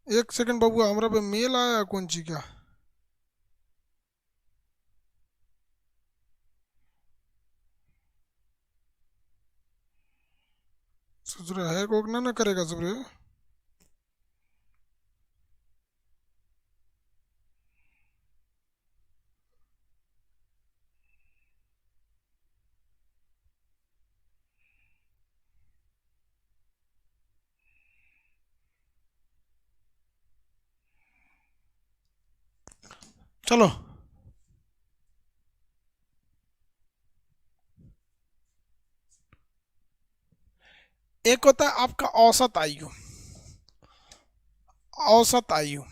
एक सेकंड बाबू, हमारा पे मेल आया कौन सी क्या। सोच रहा है को ना करेगा सब रे। चलो एक होता है आपका औसत आयु, औसत आयु,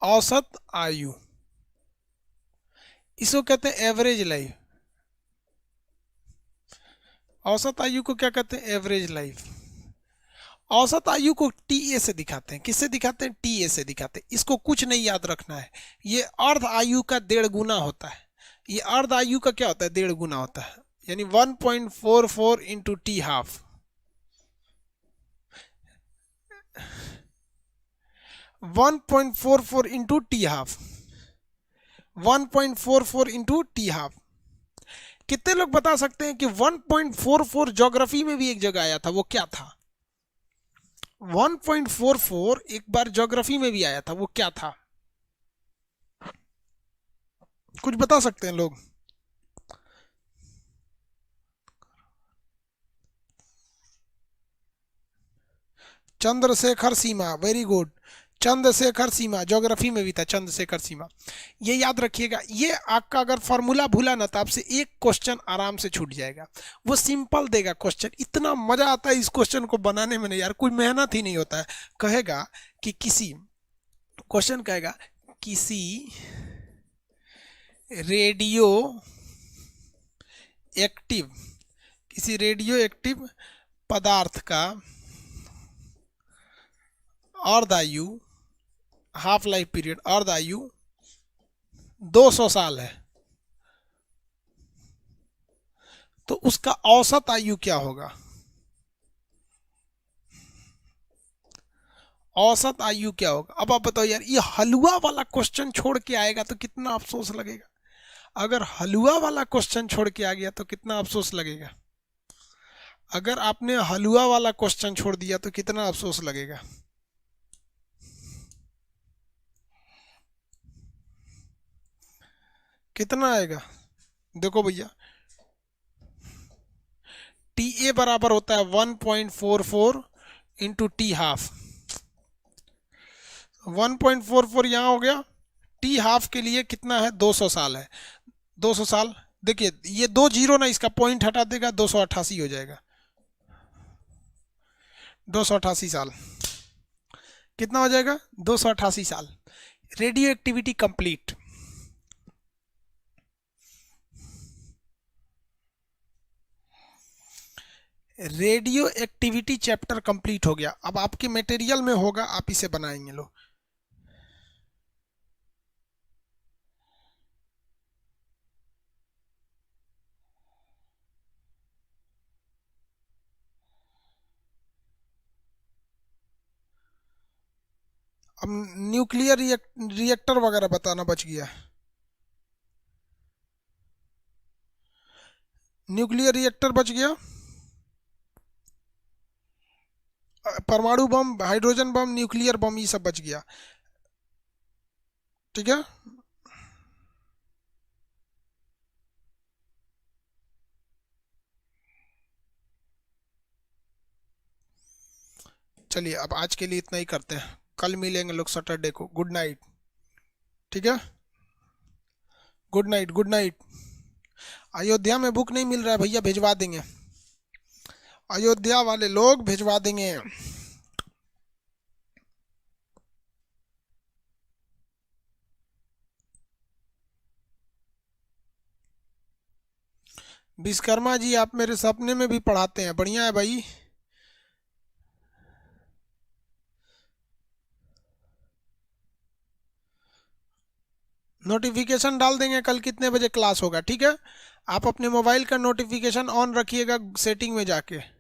औसत आयु, इसको कहते हैं एवरेज लाइफ। औसत आयु को क्या कहते हैं? Average life. औसत आयु को टीए से दिखाते हैं। किससे दिखाते हैं? टीए से दिखाते हैं। इसको कुछ नहीं याद रखना है, ये अर्ध आयु का 1.5 गुना होता है। ये अर्ध आयु का क्या होता है? 1.5 गुना होता है, यानी 1.44 into T half. 1.44 into T half, 1.44 into T half. कितने लोग बता सकते हैं कि 1.44 ज्योग्राफी में भी एक जगह आया था, वो क्या था? 1.44 एक बार ज्योग्राफी में भी आया था, वो क्या था? कुछ बता सकते हैं लोग? चंद्रशेखर सीमा, वेरी गुड। चंद्रशेखर सीमा ज्योग्राफी में भी था, चंद्रशेखर सीमा। ये याद रखिएगा। ये आपका अगर फॉर्मूला भूला ना तो आपसे एक क्वेश्चन आराम से छूट जाएगा। वो सिंपल देगा क्वेश्चन, इतना मजा आता है इस क्वेश्चन को बनाने में, नहीं यार कोई मेहनत ही नहीं होता है। कहेगा कि किसी, क्वेश्चन कहेगा किसी रेडियो एक्टिव, किसी रेडियो एक्टिव पदार्थ का अर्ध आयु, हाफ लाइफ पीरियड, अर्ध आयु 200 साल है, तो उसका औसत आयु क्या होगा? औसत आयु क्या होगा? अब आप बताओ यार, ये हलवा वाला क्वेश्चन छोड़ के आएगा तो कितना अफसोस लगेगा। अगर हलवा वाला क्वेश्चन छोड़ के आ गया तो कितना अफसोस लगेगा। अगर आपने हलवा वाला क्वेश्चन छोड़ दिया तो कितना अफसोस लगेगा। कितना आएगा? देखो भैया, टी ए बराबर होता है 1.44 इंटू टी हाफ। 1.44 यहाँ हो गया, टी हाफ के लिए कितना है? 200 साल है। 200 साल, देखिए ये 2 जीरो ना, इसका पॉइंट हटा देगा, 288 हो जाएगा। 288 साल, कितना हो जाएगा? 288 साल। Radio activity complete. Radio activity chapter complete हो गया। अब आपके मटेरियल में होगा, आप इसे बनाएंगे। लो, अब न्यूक्लियर रिएक्टर वगैरह बताना बच गया। न्यूक्लियर रिएक्टर बच गया, परमाणु बम, हाइड्रोजन बम, न्यूक्लियर बम, ये सब बच गया। ठीक है, चलिए अब आज के लिए इतना ही करते हैं, कल मिलेंगे लोग सैटरडे को। Good night. ठीक है, good night, good night. Ayodhya में बुक नहीं मिल रहा है भैया, भिजवा देंगे। अयोध्या वाले लोग भिजवा देंगे। विश्वकर्मा जी, आप मेरे सपने में भी पढ़ाते हैं, बढ़िया है भाई। नोटिफिकेशन डाल देंगे कल कितने बजे क्लास होगा। ठीक है, आप अपने मोबाइल का नोटिफिकेशन ऑन रखिएगा सेटिंग में जाके।